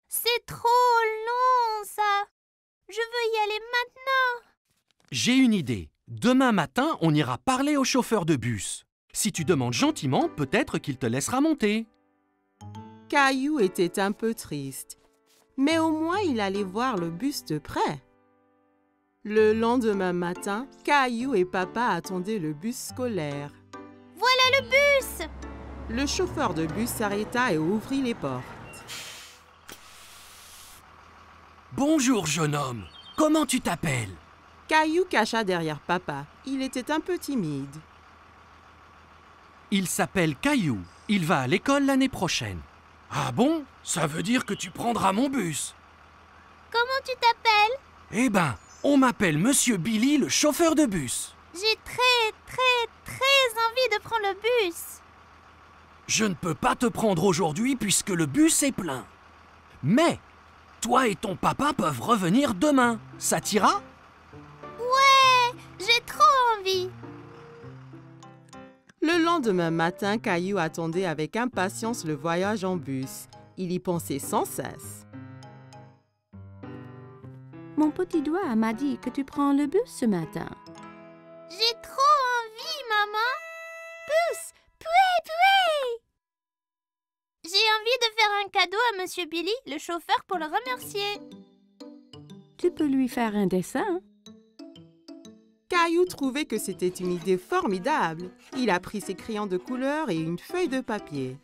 C'est trop long, ça. Je veux y aller maintenant. J'ai une idée. Demain matin, on ira parler au chauffeur de bus. Si tu demandes gentiment, peut-être qu'il te laissera monter. Caillou était un peu triste, mais au moins il allait voir le bus de près. Le lendemain matin, Caillou et papa attendaient le bus scolaire. Voilà le bus! Le chauffeur de bus s'arrêta et ouvrit les portes. Bonjour, jeune homme. Comment tu t'appelles? Caillou cacha derrière papa. Il était un peu timide. Il s'appelle Caillou. Il va à l'école l'année prochaine. Ah bon? Ça veut dire que tu prendras mon bus. Comment tu t'appelles? Eh ben, on m'appelle Monsieur Billy, le chauffeur de bus. J'ai très envie de prendre le bus. Je ne peux pas te prendre aujourd'hui puisque le bus est plein. Mais, toi et ton papa peuvent revenir demain. Ça t'ira? Ouais, j'ai trop envie. Le lendemain matin, Caillou attendait avec impatience le voyage en bus. Il y pensait sans cesse. Mon petit doigt m'a dit que tu prends le bus ce matin. J'ai trop envie, maman. Bus, pouet. J'ai envie de faire un cadeau à Monsieur Billy, le chauffeur, pour le remercier. Tu peux lui faire un dessin. Caillou trouvait que c'était une idée formidable. Il a pris ses crayons de couleur et une feuille de papier.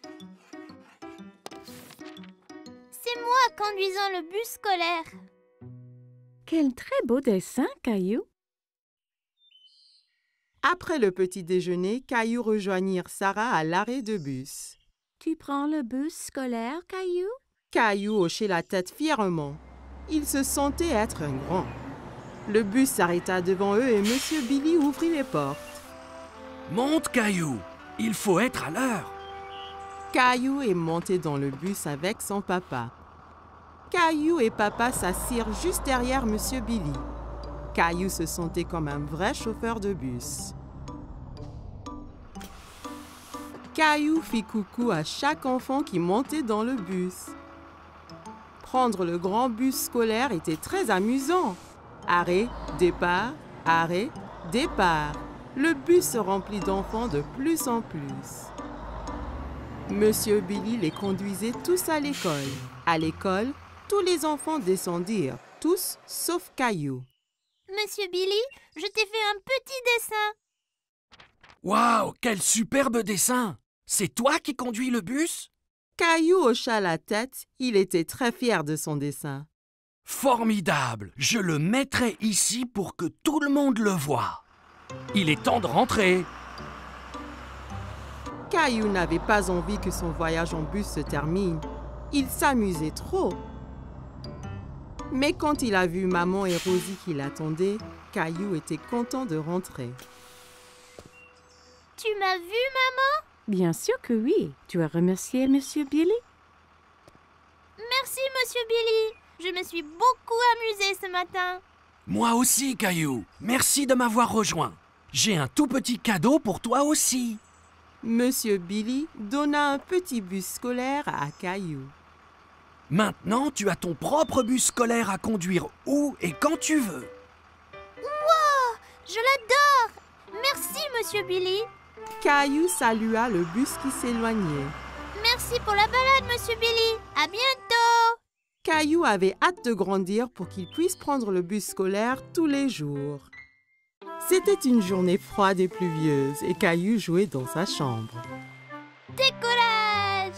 C'est moi conduisant le bus scolaire. Quel très beau dessin, Caillou. Après le petit déjeuner, Caillou rejoignit Sarah à l'arrêt de bus. Tu prends le bus scolaire, Caillou? Caillou hochait la tête fièrement. Il se sentait être un grand. Le bus s'arrêta devant eux et Monsieur Billy ouvrit les portes. Monte, Caillou. Il faut être à l'heure. Caillou est monté dans le bus avec son papa. Caillou et papa s'assirent juste derrière Monsieur Billy. Caillou se sentait comme un vrai chauffeur de bus. Caillou fit coucou à chaque enfant qui montait dans le bus. Prendre le grand bus scolaire était très amusant. Arrêt, départ, arrêt, départ. Le bus se remplit d'enfants de plus en plus. Monsieur Billy les conduisait tous à l'école. À l'école, tous les enfants descendirent, tous sauf Caillou. Monsieur Billy, je t'ai fait un petit dessin. Waouh, quel superbe dessin! C'est toi qui conduis le bus? Caillou hocha la tête, il était très fier de son dessin. Formidable! Je le mettrai ici pour que tout le monde le voie. Il est temps de rentrer. Caillou n'avait pas envie que son voyage en bus se termine. Il s'amusait trop. Mais quand il a vu maman et Rosie qui l'attendaient, Caillou était content de rentrer. Tu m'as vu, maman? Bien sûr que oui. Tu as remercié Monsieur Billy? Merci, Monsieur Billy. Je me suis beaucoup amusée ce matin. Moi aussi, Caillou. Merci de m'avoir rejoint. J'ai un tout petit cadeau pour toi aussi. Monsieur Billy donna un petit bus scolaire à Caillou. Maintenant, tu as ton propre bus scolaire à conduire où et quand tu veux. Wow! Je l'adore! Merci, Monsieur Billy. Caillou salua le bus qui s'éloignait. Merci pour la balade, Monsieur Billy. À bientôt! Caillou avait hâte de grandir pour qu'il puisse prendre le bus scolaire tous les jours. C'était une journée froide et pluvieuse et Caillou jouait dans sa chambre. Décollage!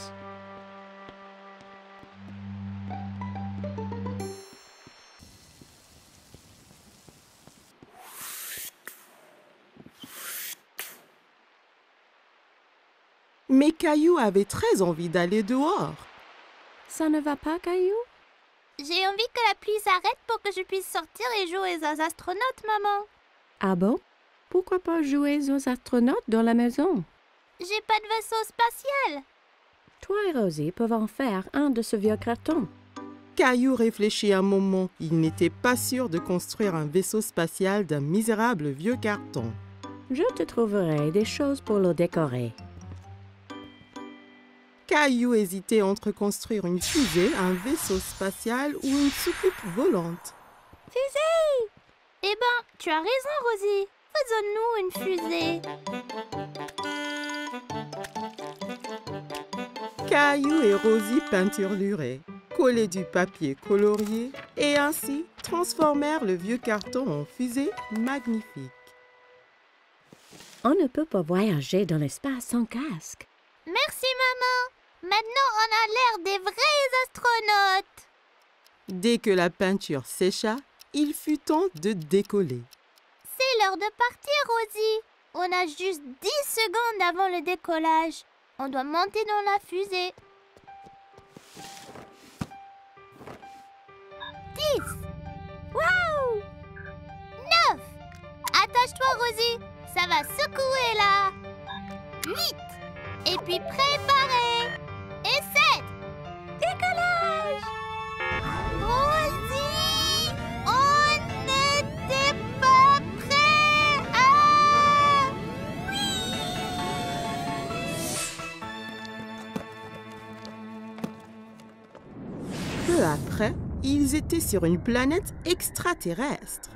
Mais Caillou avait très envie d'aller dehors. Ça ne va pas, Caillou? J'ai envie que la pluie s'arrête pour que je puisse sortir et jouer aux astronautes, maman. Ah bon? Pourquoi pas jouer aux astronautes dans la maison? J'ai pas de vaisseau spatial. Toi et Rosie peuvent en faire un de ce vieux carton. Caillou réfléchit un moment. Il n'était pas sûr de construire un vaisseau spatial d'un misérable vieux carton. Je te trouverai des choses pour le décorer. Caillou hésitait entre construire une fusée, un vaisseau spatial ou une soucoupe volante. Fusée! Eh ben, tu as raison, Rosie. Faisons-nous une fusée. Caillou et Rosie peinturluraient, collaient du papier colorié et ainsi transformèrent le vieux carton en fusée magnifique. On ne peut pas voyager dans l'espace sans casque. Merci, maman. Maintenant, on a l'air des vrais astronautes. Dès que la peinture sécha, il fut temps de décoller. C'est l'heure de partir, Rosie. On a juste 10 secondes avant le décollage. On doit monter dans la fusée. 10. Waouh! 9. Attache-toi, Rosie. Ça va secouer là. 8. Et puis préparer. Et 7. Décollage! Rosie! On n'était pas prêts! Ah! Oui! Peu après, ils étaient sur une planète extraterrestre.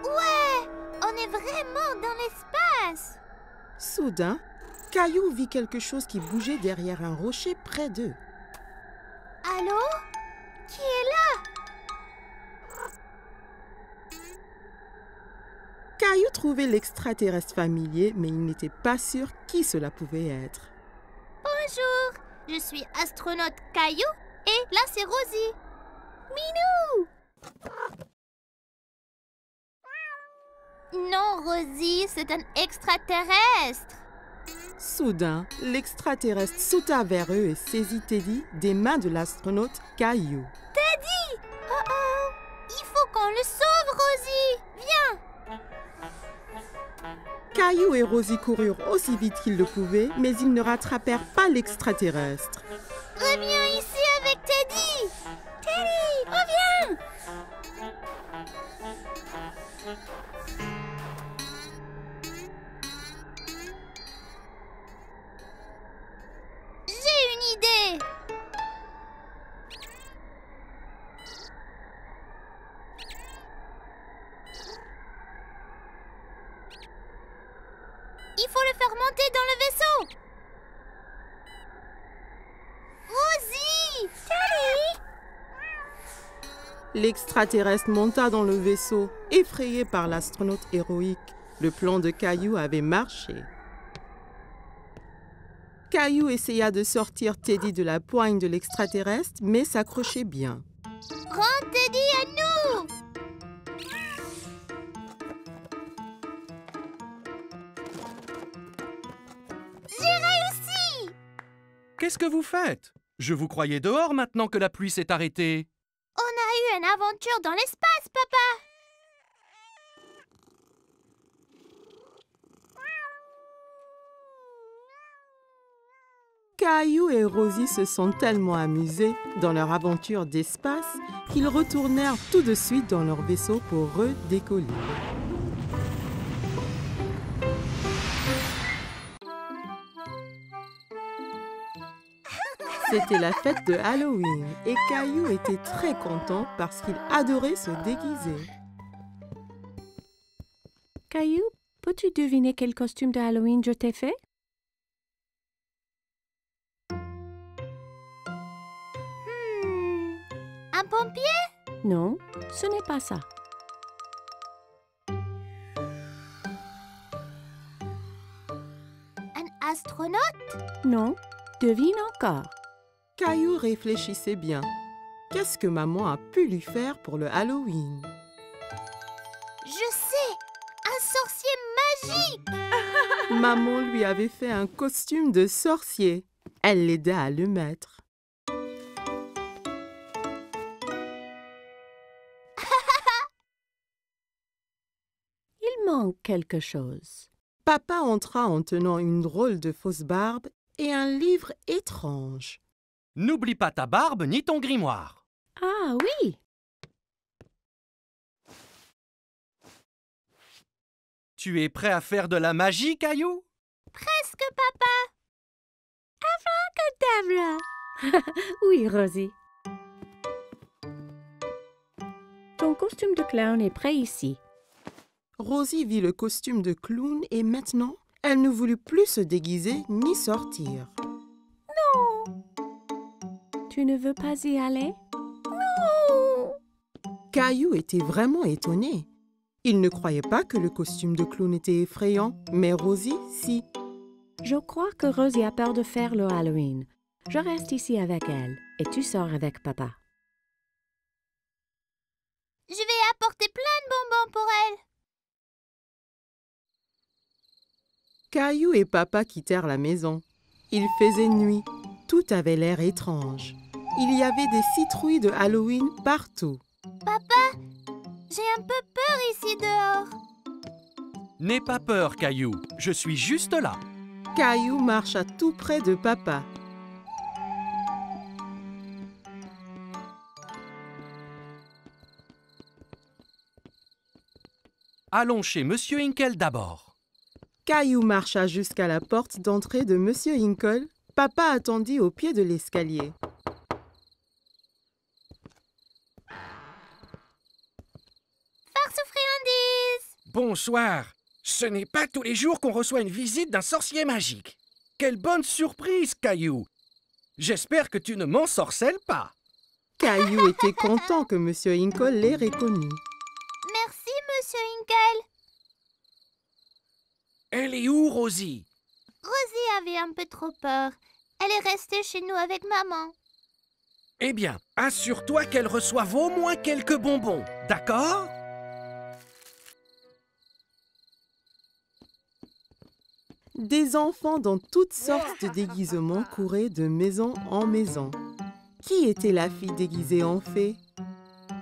Ouais! On est vraiment dans l'espace! Soudain, Caillou vit quelque chose qui bougeait derrière un rocher près d'eux. Allô? Qui est là? Caillou trouvait l'extraterrestre familier, mais il n'était pas sûr qui cela pouvait être. Bonjour! Je suis astronaute Caillou et là c'est Rosie. Minou! Non, Rosie, c'est un extraterrestre. Soudain, l'extraterrestre sauta vers eux et saisit Teddy des mains de l'astronaute Caillou. Teddy! Oh oh! Il faut qu'on le sauve, Rosie! Viens! Caillou et Rosie coururent aussi vite qu'ils le pouvaient, mais ils ne rattrapèrent pas l'extraterrestre. Reviens ici avec Teddy! Teddy, reviens! J'ai une idée! Il faut le faire monter dans le vaisseau! Rosie! Teddy! L'extraterrestre monta dans le vaisseau, effrayé par l'astronaute héroïque. Le plan de Caillou avait marché. Caillou essaya de sortir Teddy de la poigne de l'extraterrestre, mais s'accrochait bien. Rends Teddy à nous! J'ai réussi! qu'est-ce que vous faites? Je vous croyais dehors maintenant que la pluie s'est arrêtée. On a eu une aventure dans l'espace, papa. Caillou et Rosie se sont tellement amusés dans leur aventure d'espace qu'ils retournèrent tout de suite dans leur vaisseau pour redécoller. C'était la fête de Halloween et Caillou était très content parce qu'il adorait se déguiser. Caillou, peux-tu deviner quel costume de Halloween je t'ai fait? Un pompier? Non, ce n'est pas ça. Un astronaute? Non, devine encore. Caillou réfléchissait bien. Qu'est-ce que maman a pu lui faire pour le Halloween? Je sais! Un sorcier magique! Maman lui avait fait un costume de sorcier. Elle l'aida à le mettre. Il manque quelque chose. Papa entra en tenant une drôle de fausse barbe et un livre étrange. N'oublie pas ta barbe ni ton grimoire. Ah oui! Tu es prêt à faire de la magie, Caillou? Presque, papa! Abracadabra! Oui, Rosie. Ton costume de clown est prêt ici. Rosie vit le costume de clown et maintenant, elle ne voulut plus se déguiser ni sortir. Tu ne veux pas y aller? Caillou était vraiment étonné. Il ne croyait pas que le costume de clown était effrayant, mais Rosie, si. Je crois que Rosie a peur de faire le Halloween. Je reste ici avec elle et tu sors avec papa. Je vais apporter plein de bonbons pour elle. Caillou et papa quittèrent la maison. Il faisait nuit. Tout avait l'air étrange. Il y avait des citrouilles de Halloween partout. Papa, j'ai un peu peur ici dehors. N'aie pas peur, Caillou. Je suis juste là. Caillou marcha tout près de papa. Allons chez Monsieur Hinkle d'abord. Caillou marcha jusqu'à la porte d'entrée de Monsieur Hinkle. Papa attendit au pied de l'escalier. Farce aux friandises! Bonsoir. Ce n'est pas tous les jours qu'on reçoit une visite d'un sorcier magique. Quelle bonne surprise, Caillou. J'espère que tu ne m'ensorcelles pas. Caillou était content que Monsieur Hinkle l'ait reconnu. Merci, Monsieur Hinkle. Elle est où, Rosie? Rosie avait un peu trop peur. Elle est restée chez nous avec maman. Eh bien, assure-toi qu'elle reçoive au moins quelques bonbons, d'accord? Des enfants dans toutes sortes de déguisements couraient de maison en maison. Qui était la fille déguisée en fée?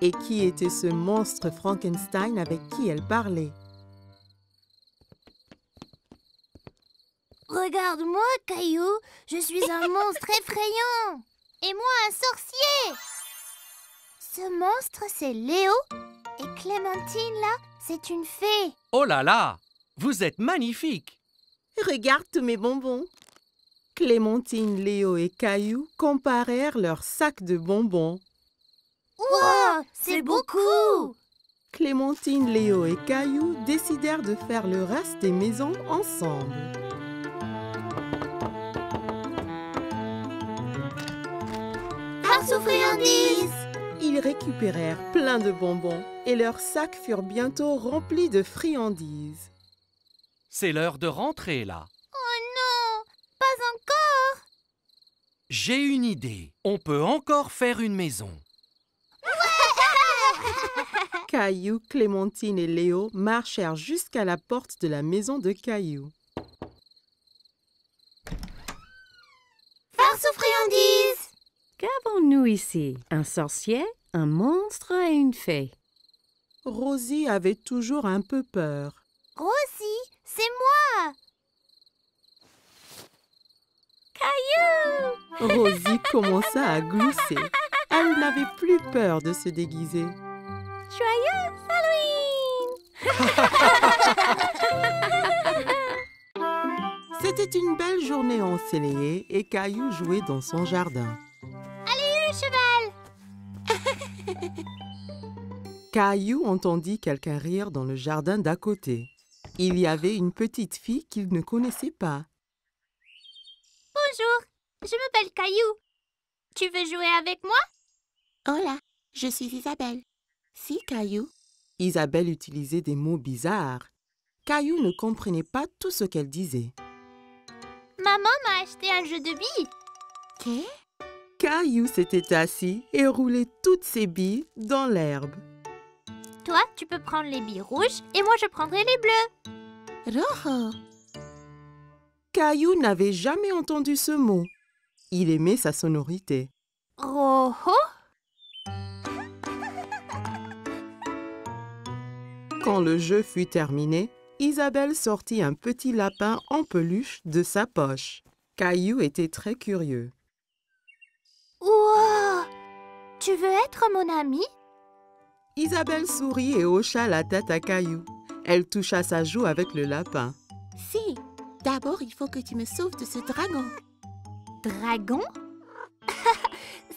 Et qui était ce monstre Frankenstein avec qui elle parlait? Regarde-moi, Caillou. Je suis un monstre effrayant. Et moi, un sorcier. Ce monstre, c'est Léo. Et Clémentine, là, c'est une fée. Oh là là! Vous êtes magnifique! Regarde tous mes bonbons. Clémentine, Léo et Caillou comparèrent leurs sacs de bonbons. Wow, c'est beaucoup! Clémentine, Léo et Caillou décidèrent de faire le reste des maisons ensemble. Farce aux friandises! Ils récupérèrent plein de bonbons et leurs sacs furent bientôt remplis de friandises. C'est l'heure de rentrer, là. Oh non, pas encore! J'ai une idée. On peut encore faire une maison. Caillou, Clémentine et Léo marchèrent jusqu'à la porte de la maison de Caillou. Farce aux gourmandise! Qu'avons-nous ici? Un sorcier, un monstre et une fée. Rosie avait toujours un peu peur. Rosie, c'est moi! Caillou! Rosie commença à glousser. Elle n'avait plus peur de se déguiser. Joyeux Halloween! C'était une belle journée ensoleillée et Caillou jouait dans son jardin. Allez, le cheval! Caillou entendit quelqu'un rire dans le jardin d'à côté. Il y avait une petite fille qu'il ne connaissait pas. Bonjour, je m'appelle Caillou. Tu veux jouer avec moi? Hola, je suis Isabelle. Si, Caillou. Isabelle utilisait des mots bizarres. Caillou ne comprenait pas tout ce qu'elle disait. Maman m'a acheté un jeu de billes. Qu'est? Caillou s'était assis et roulait toutes ses billes dans l'herbe. Toi, tu peux prendre les billes rouges et moi, je prendrai les bleues. Rojo. Caillou n'avait jamais entendu ce mot. Il aimait sa sonorité. Rojo? Quand le jeu fut terminé, Isabelle sortit un petit lapin en peluche de sa poche. Caillou était très curieux. Wow! Tu veux être mon ami? Isabelle sourit et hocha la tête à Caillou. Elle toucha sa joue avec le lapin. Si, d'abord il faut que tu me sauves de ce dragon. Dragon?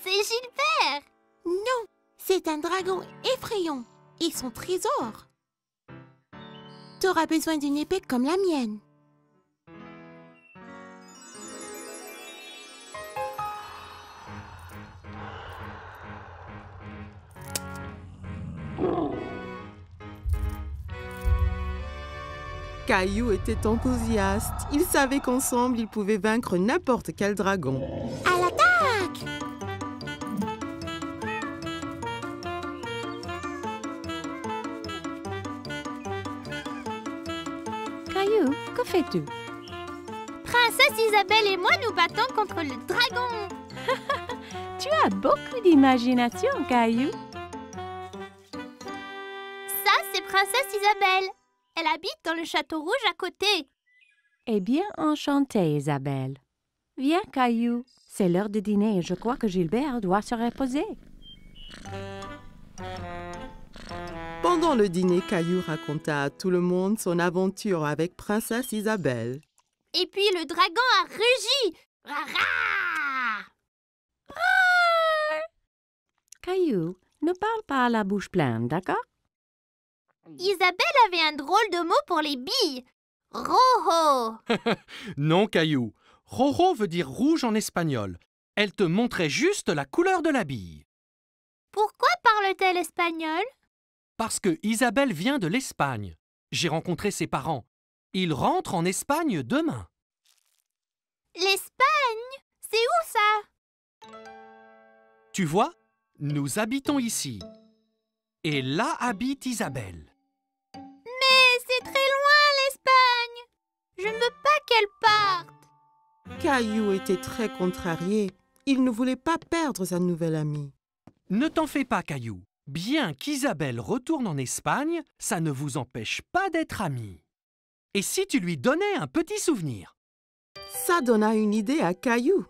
C'est Gilbert! Non, c'est un dragon effrayant et son trésor. Tu auras besoin d'une épée comme la mienne. Caillou était enthousiaste. Il savait qu'ensemble, ils pouvaient vaincre n'importe quel dragon. À l'attaque! Caillou, que fais-tu? Princesse Isabelle et moi nous battons contre le dragon. Tu as beaucoup d'imagination, Caillou. Ça, c'est Princesse Isabelle. Elle habite dans le château rouge à côté. Eh bien, enchantée, Isabelle. Viens, Caillou. C'est l'heure de dîner et je crois que Gilbert doit se reposer. Pendant le dîner, Caillou raconta à tout le monde son aventure avec Princesse Isabelle. Et puis le dragon a rugi. Rara! Caillou, ne parle pas à la bouche pleine, d'accord? Isabelle avait un drôle de mot pour les billes. Rojo. Non, Caillou. Rojo veut dire rouge en espagnol. Elle te montrait juste la couleur de la bille. Pourquoi parle-t-elle espagnol? Parce que Isabelle vient de l'Espagne. J'ai rencontré ses parents. Ils rentrent en Espagne demain. L'Espagne? C'est où ça? Tu vois, nous habitons ici. Et là habite Isabelle. Mais c'est très loin l'Espagne. Je ne veux pas qu'elle parte. Caillou était très contrarié. Il ne voulait pas perdre sa nouvelle amie. Ne t'en fais pas, Caillou. Bien qu'Isabelle retourne en Espagne, ça ne vous empêche pas d'être amis. Et si tu lui donnais un petit souvenir? Ça donna une idée à Caillou.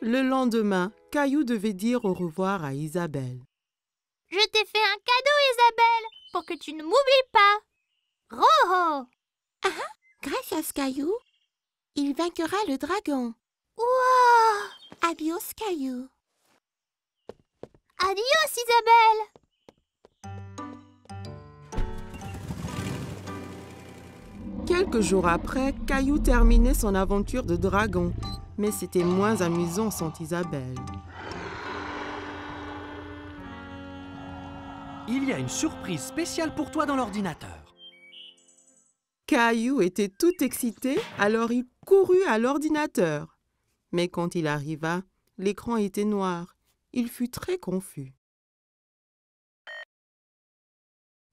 Le lendemain, Caillou devait dire au revoir à Isabelle. Je t'ai fait un cadeau, Isabelle, pour que tu ne m'oublies pas. Rojo! Gracias, Caillou. Il vaincra le dragon. Wow! Adios, Caillou. Adios, Isabelle! Quelques jours après, Caillou terminait son aventure de dragon. Mais c'était moins amusant sans Isabelle. Il y a une surprise spéciale pour toi dans l'ordinateur. Caillou était tout excité, alors il courut à l'ordinateur. Mais quand il arriva, l'écran était noir. Il fut très confus.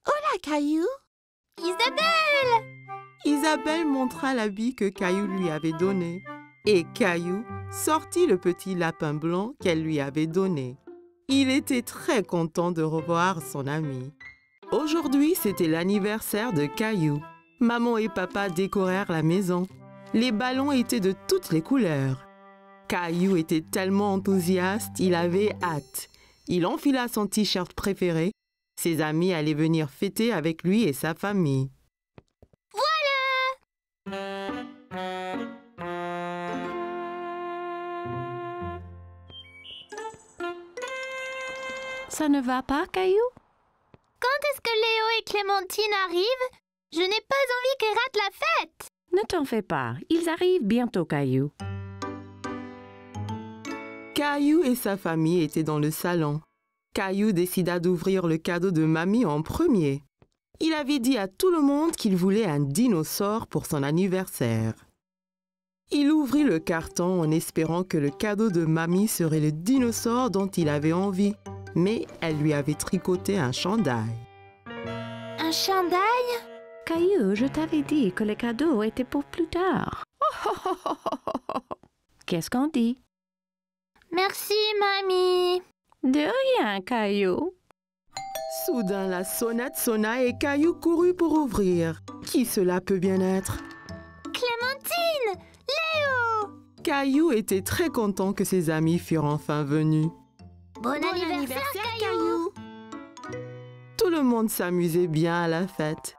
Hola, Caillou. Isabelle! Isabelle montra l'habit que Caillou lui avait donné et Caillou sortit le petit lapin blanc qu'elle lui avait donné. Il était très content de revoir son ami. Aujourd'hui, c'était l'anniversaire de Caillou. Maman et papa décorèrent la maison. Les ballons étaient de toutes les couleurs. Caillou était tellement enthousiaste, il avait hâte. Il enfila son t-shirt préféré. Ses amis allaient venir fêter avec lui et sa famille. Ça ne va pas, Caillou? Quand est-ce que Léo et Clémentine arrivent? Je n'ai pas envie qu'ils ratent la fête. Ne t'en fais pas, ils arrivent bientôt, Caillou. Caillou et sa famille étaient dans le salon. Caillou décida d'ouvrir le cadeau de mamie en premier. Il avait dit à tout le monde qu'il voulait un dinosaure pour son anniversaire. Il ouvrit le carton en espérant que le cadeau de mamie serait le dinosaure dont il avait envie. Mais elle lui avait tricoté un chandail. Un chandail? Caillou, je t'avais dit que le cadeau était pour plus tard. Qu'est-ce qu'on dit? Merci, mamie. De rien, Caillou. Soudain, la sonnette sonna et Caillou courut pour ouvrir. Qui cela peut bien être? Clémentine! Léo! Caillou était très content que ses amis furent enfin venus. Bon anniversaire, Caillou! Tout le monde s'amusait bien à la fête.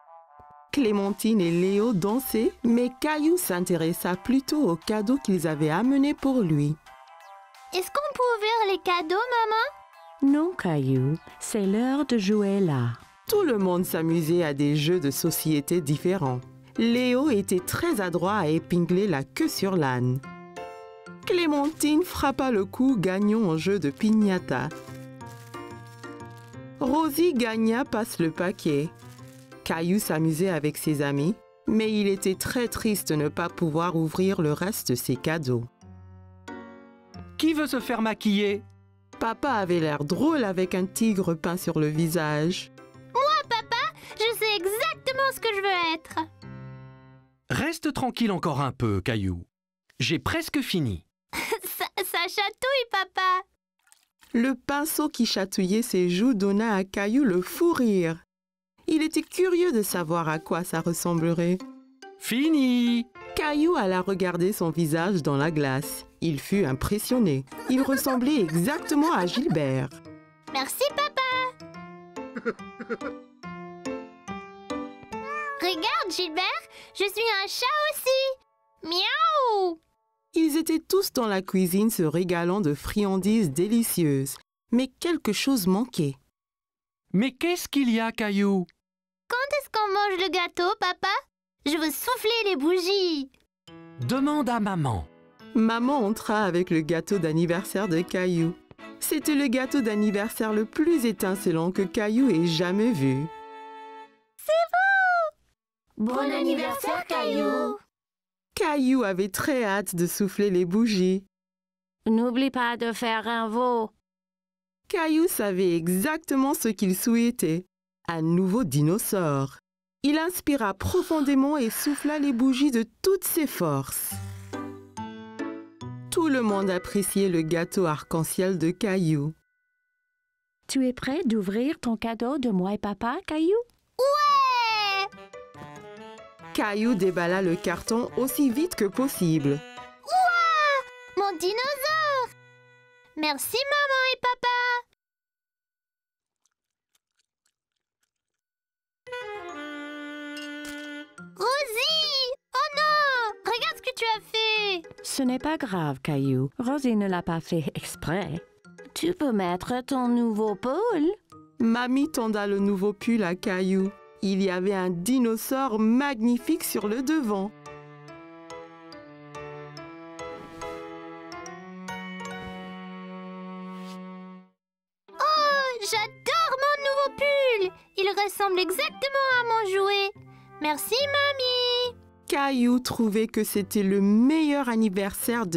Clémentine et Léo dansaient, mais Caillou s'intéressa plutôt aux cadeaux qu'ils avaient amenés pour lui. Est-ce qu'on peut ouvrir les cadeaux, maman? Non, Caillou, c'est l'heure de jouer là. Tout le monde s'amusait à des jeux de société différents. Léo était très adroit à épingler la queue sur l'âne. Clémentine frappa le coup gagnant en jeu de piñata. Rosie gagna passe le paquet. Caillou s'amusait avec ses amis, mais il était très triste de ne pas pouvoir ouvrir le reste de ses cadeaux. Qui veut se faire maquiller? Papa avait l'air drôle avec un tigre peint sur le visage. Moi, papa, je sais exactement ce que je veux être. Reste tranquille encore un peu, Caillou. J'ai presque fini. Ça chatouille, papa. Le pinceau qui chatouillait ses joues donna à Caillou le fou rire. Il était curieux de savoir à quoi ça ressemblerait. Fini! Caillou alla regarder son visage dans la glace. Il fut impressionné. Il ressemblait exactement à Gilbert. Merci, papa. Regarde, Gilbert, je suis un chat aussi. Miaou! Ils étaient tous dans la cuisine se régalant de friandises délicieuses. Mais quelque chose manquait. Mais qu'est-ce qu'il y a, Caillou? Quand est-ce qu'on mange le gâteau, papa? Je veux souffler les bougies. Demande à maman. Maman entra avec le gâteau d'anniversaire de Caillou. C'était le gâteau d'anniversaire le plus étincelant que Caillou ait jamais vu. C'est beau! Bon anniversaire, Caillou! Caillou avait très hâte de souffler les bougies. N'oublie pas de faire un veau. Caillou savait exactement ce qu'il souhaitait. Un nouveau dinosaure. Il inspira profondément et souffla les bougies de toutes ses forces. Tout le monde appréciait le gâteau arc-en-ciel de Caillou. Tu es prêt d'ouvrir ton cadeau de moi et papa, Caillou? Ouais! Caillou déballa le carton aussi vite que possible. Ouah! Mon dinosaure! Merci, maman et papa! Rosie! Oh non! Regarde ce que tu as fait! Ce n'est pas grave, Caillou. Rosie ne l'a pas fait exprès. Tu peux mettre ton nouveau pull. Mamie tenda le nouveau pull à Caillou. Il y avait un dinosaure magnifique sur le devant. Oh, j'adore mon nouveau pull! Il ressemble exactement à mon jouet. Merci, mamie! Caillou trouvait que c'était le meilleur anniversaire de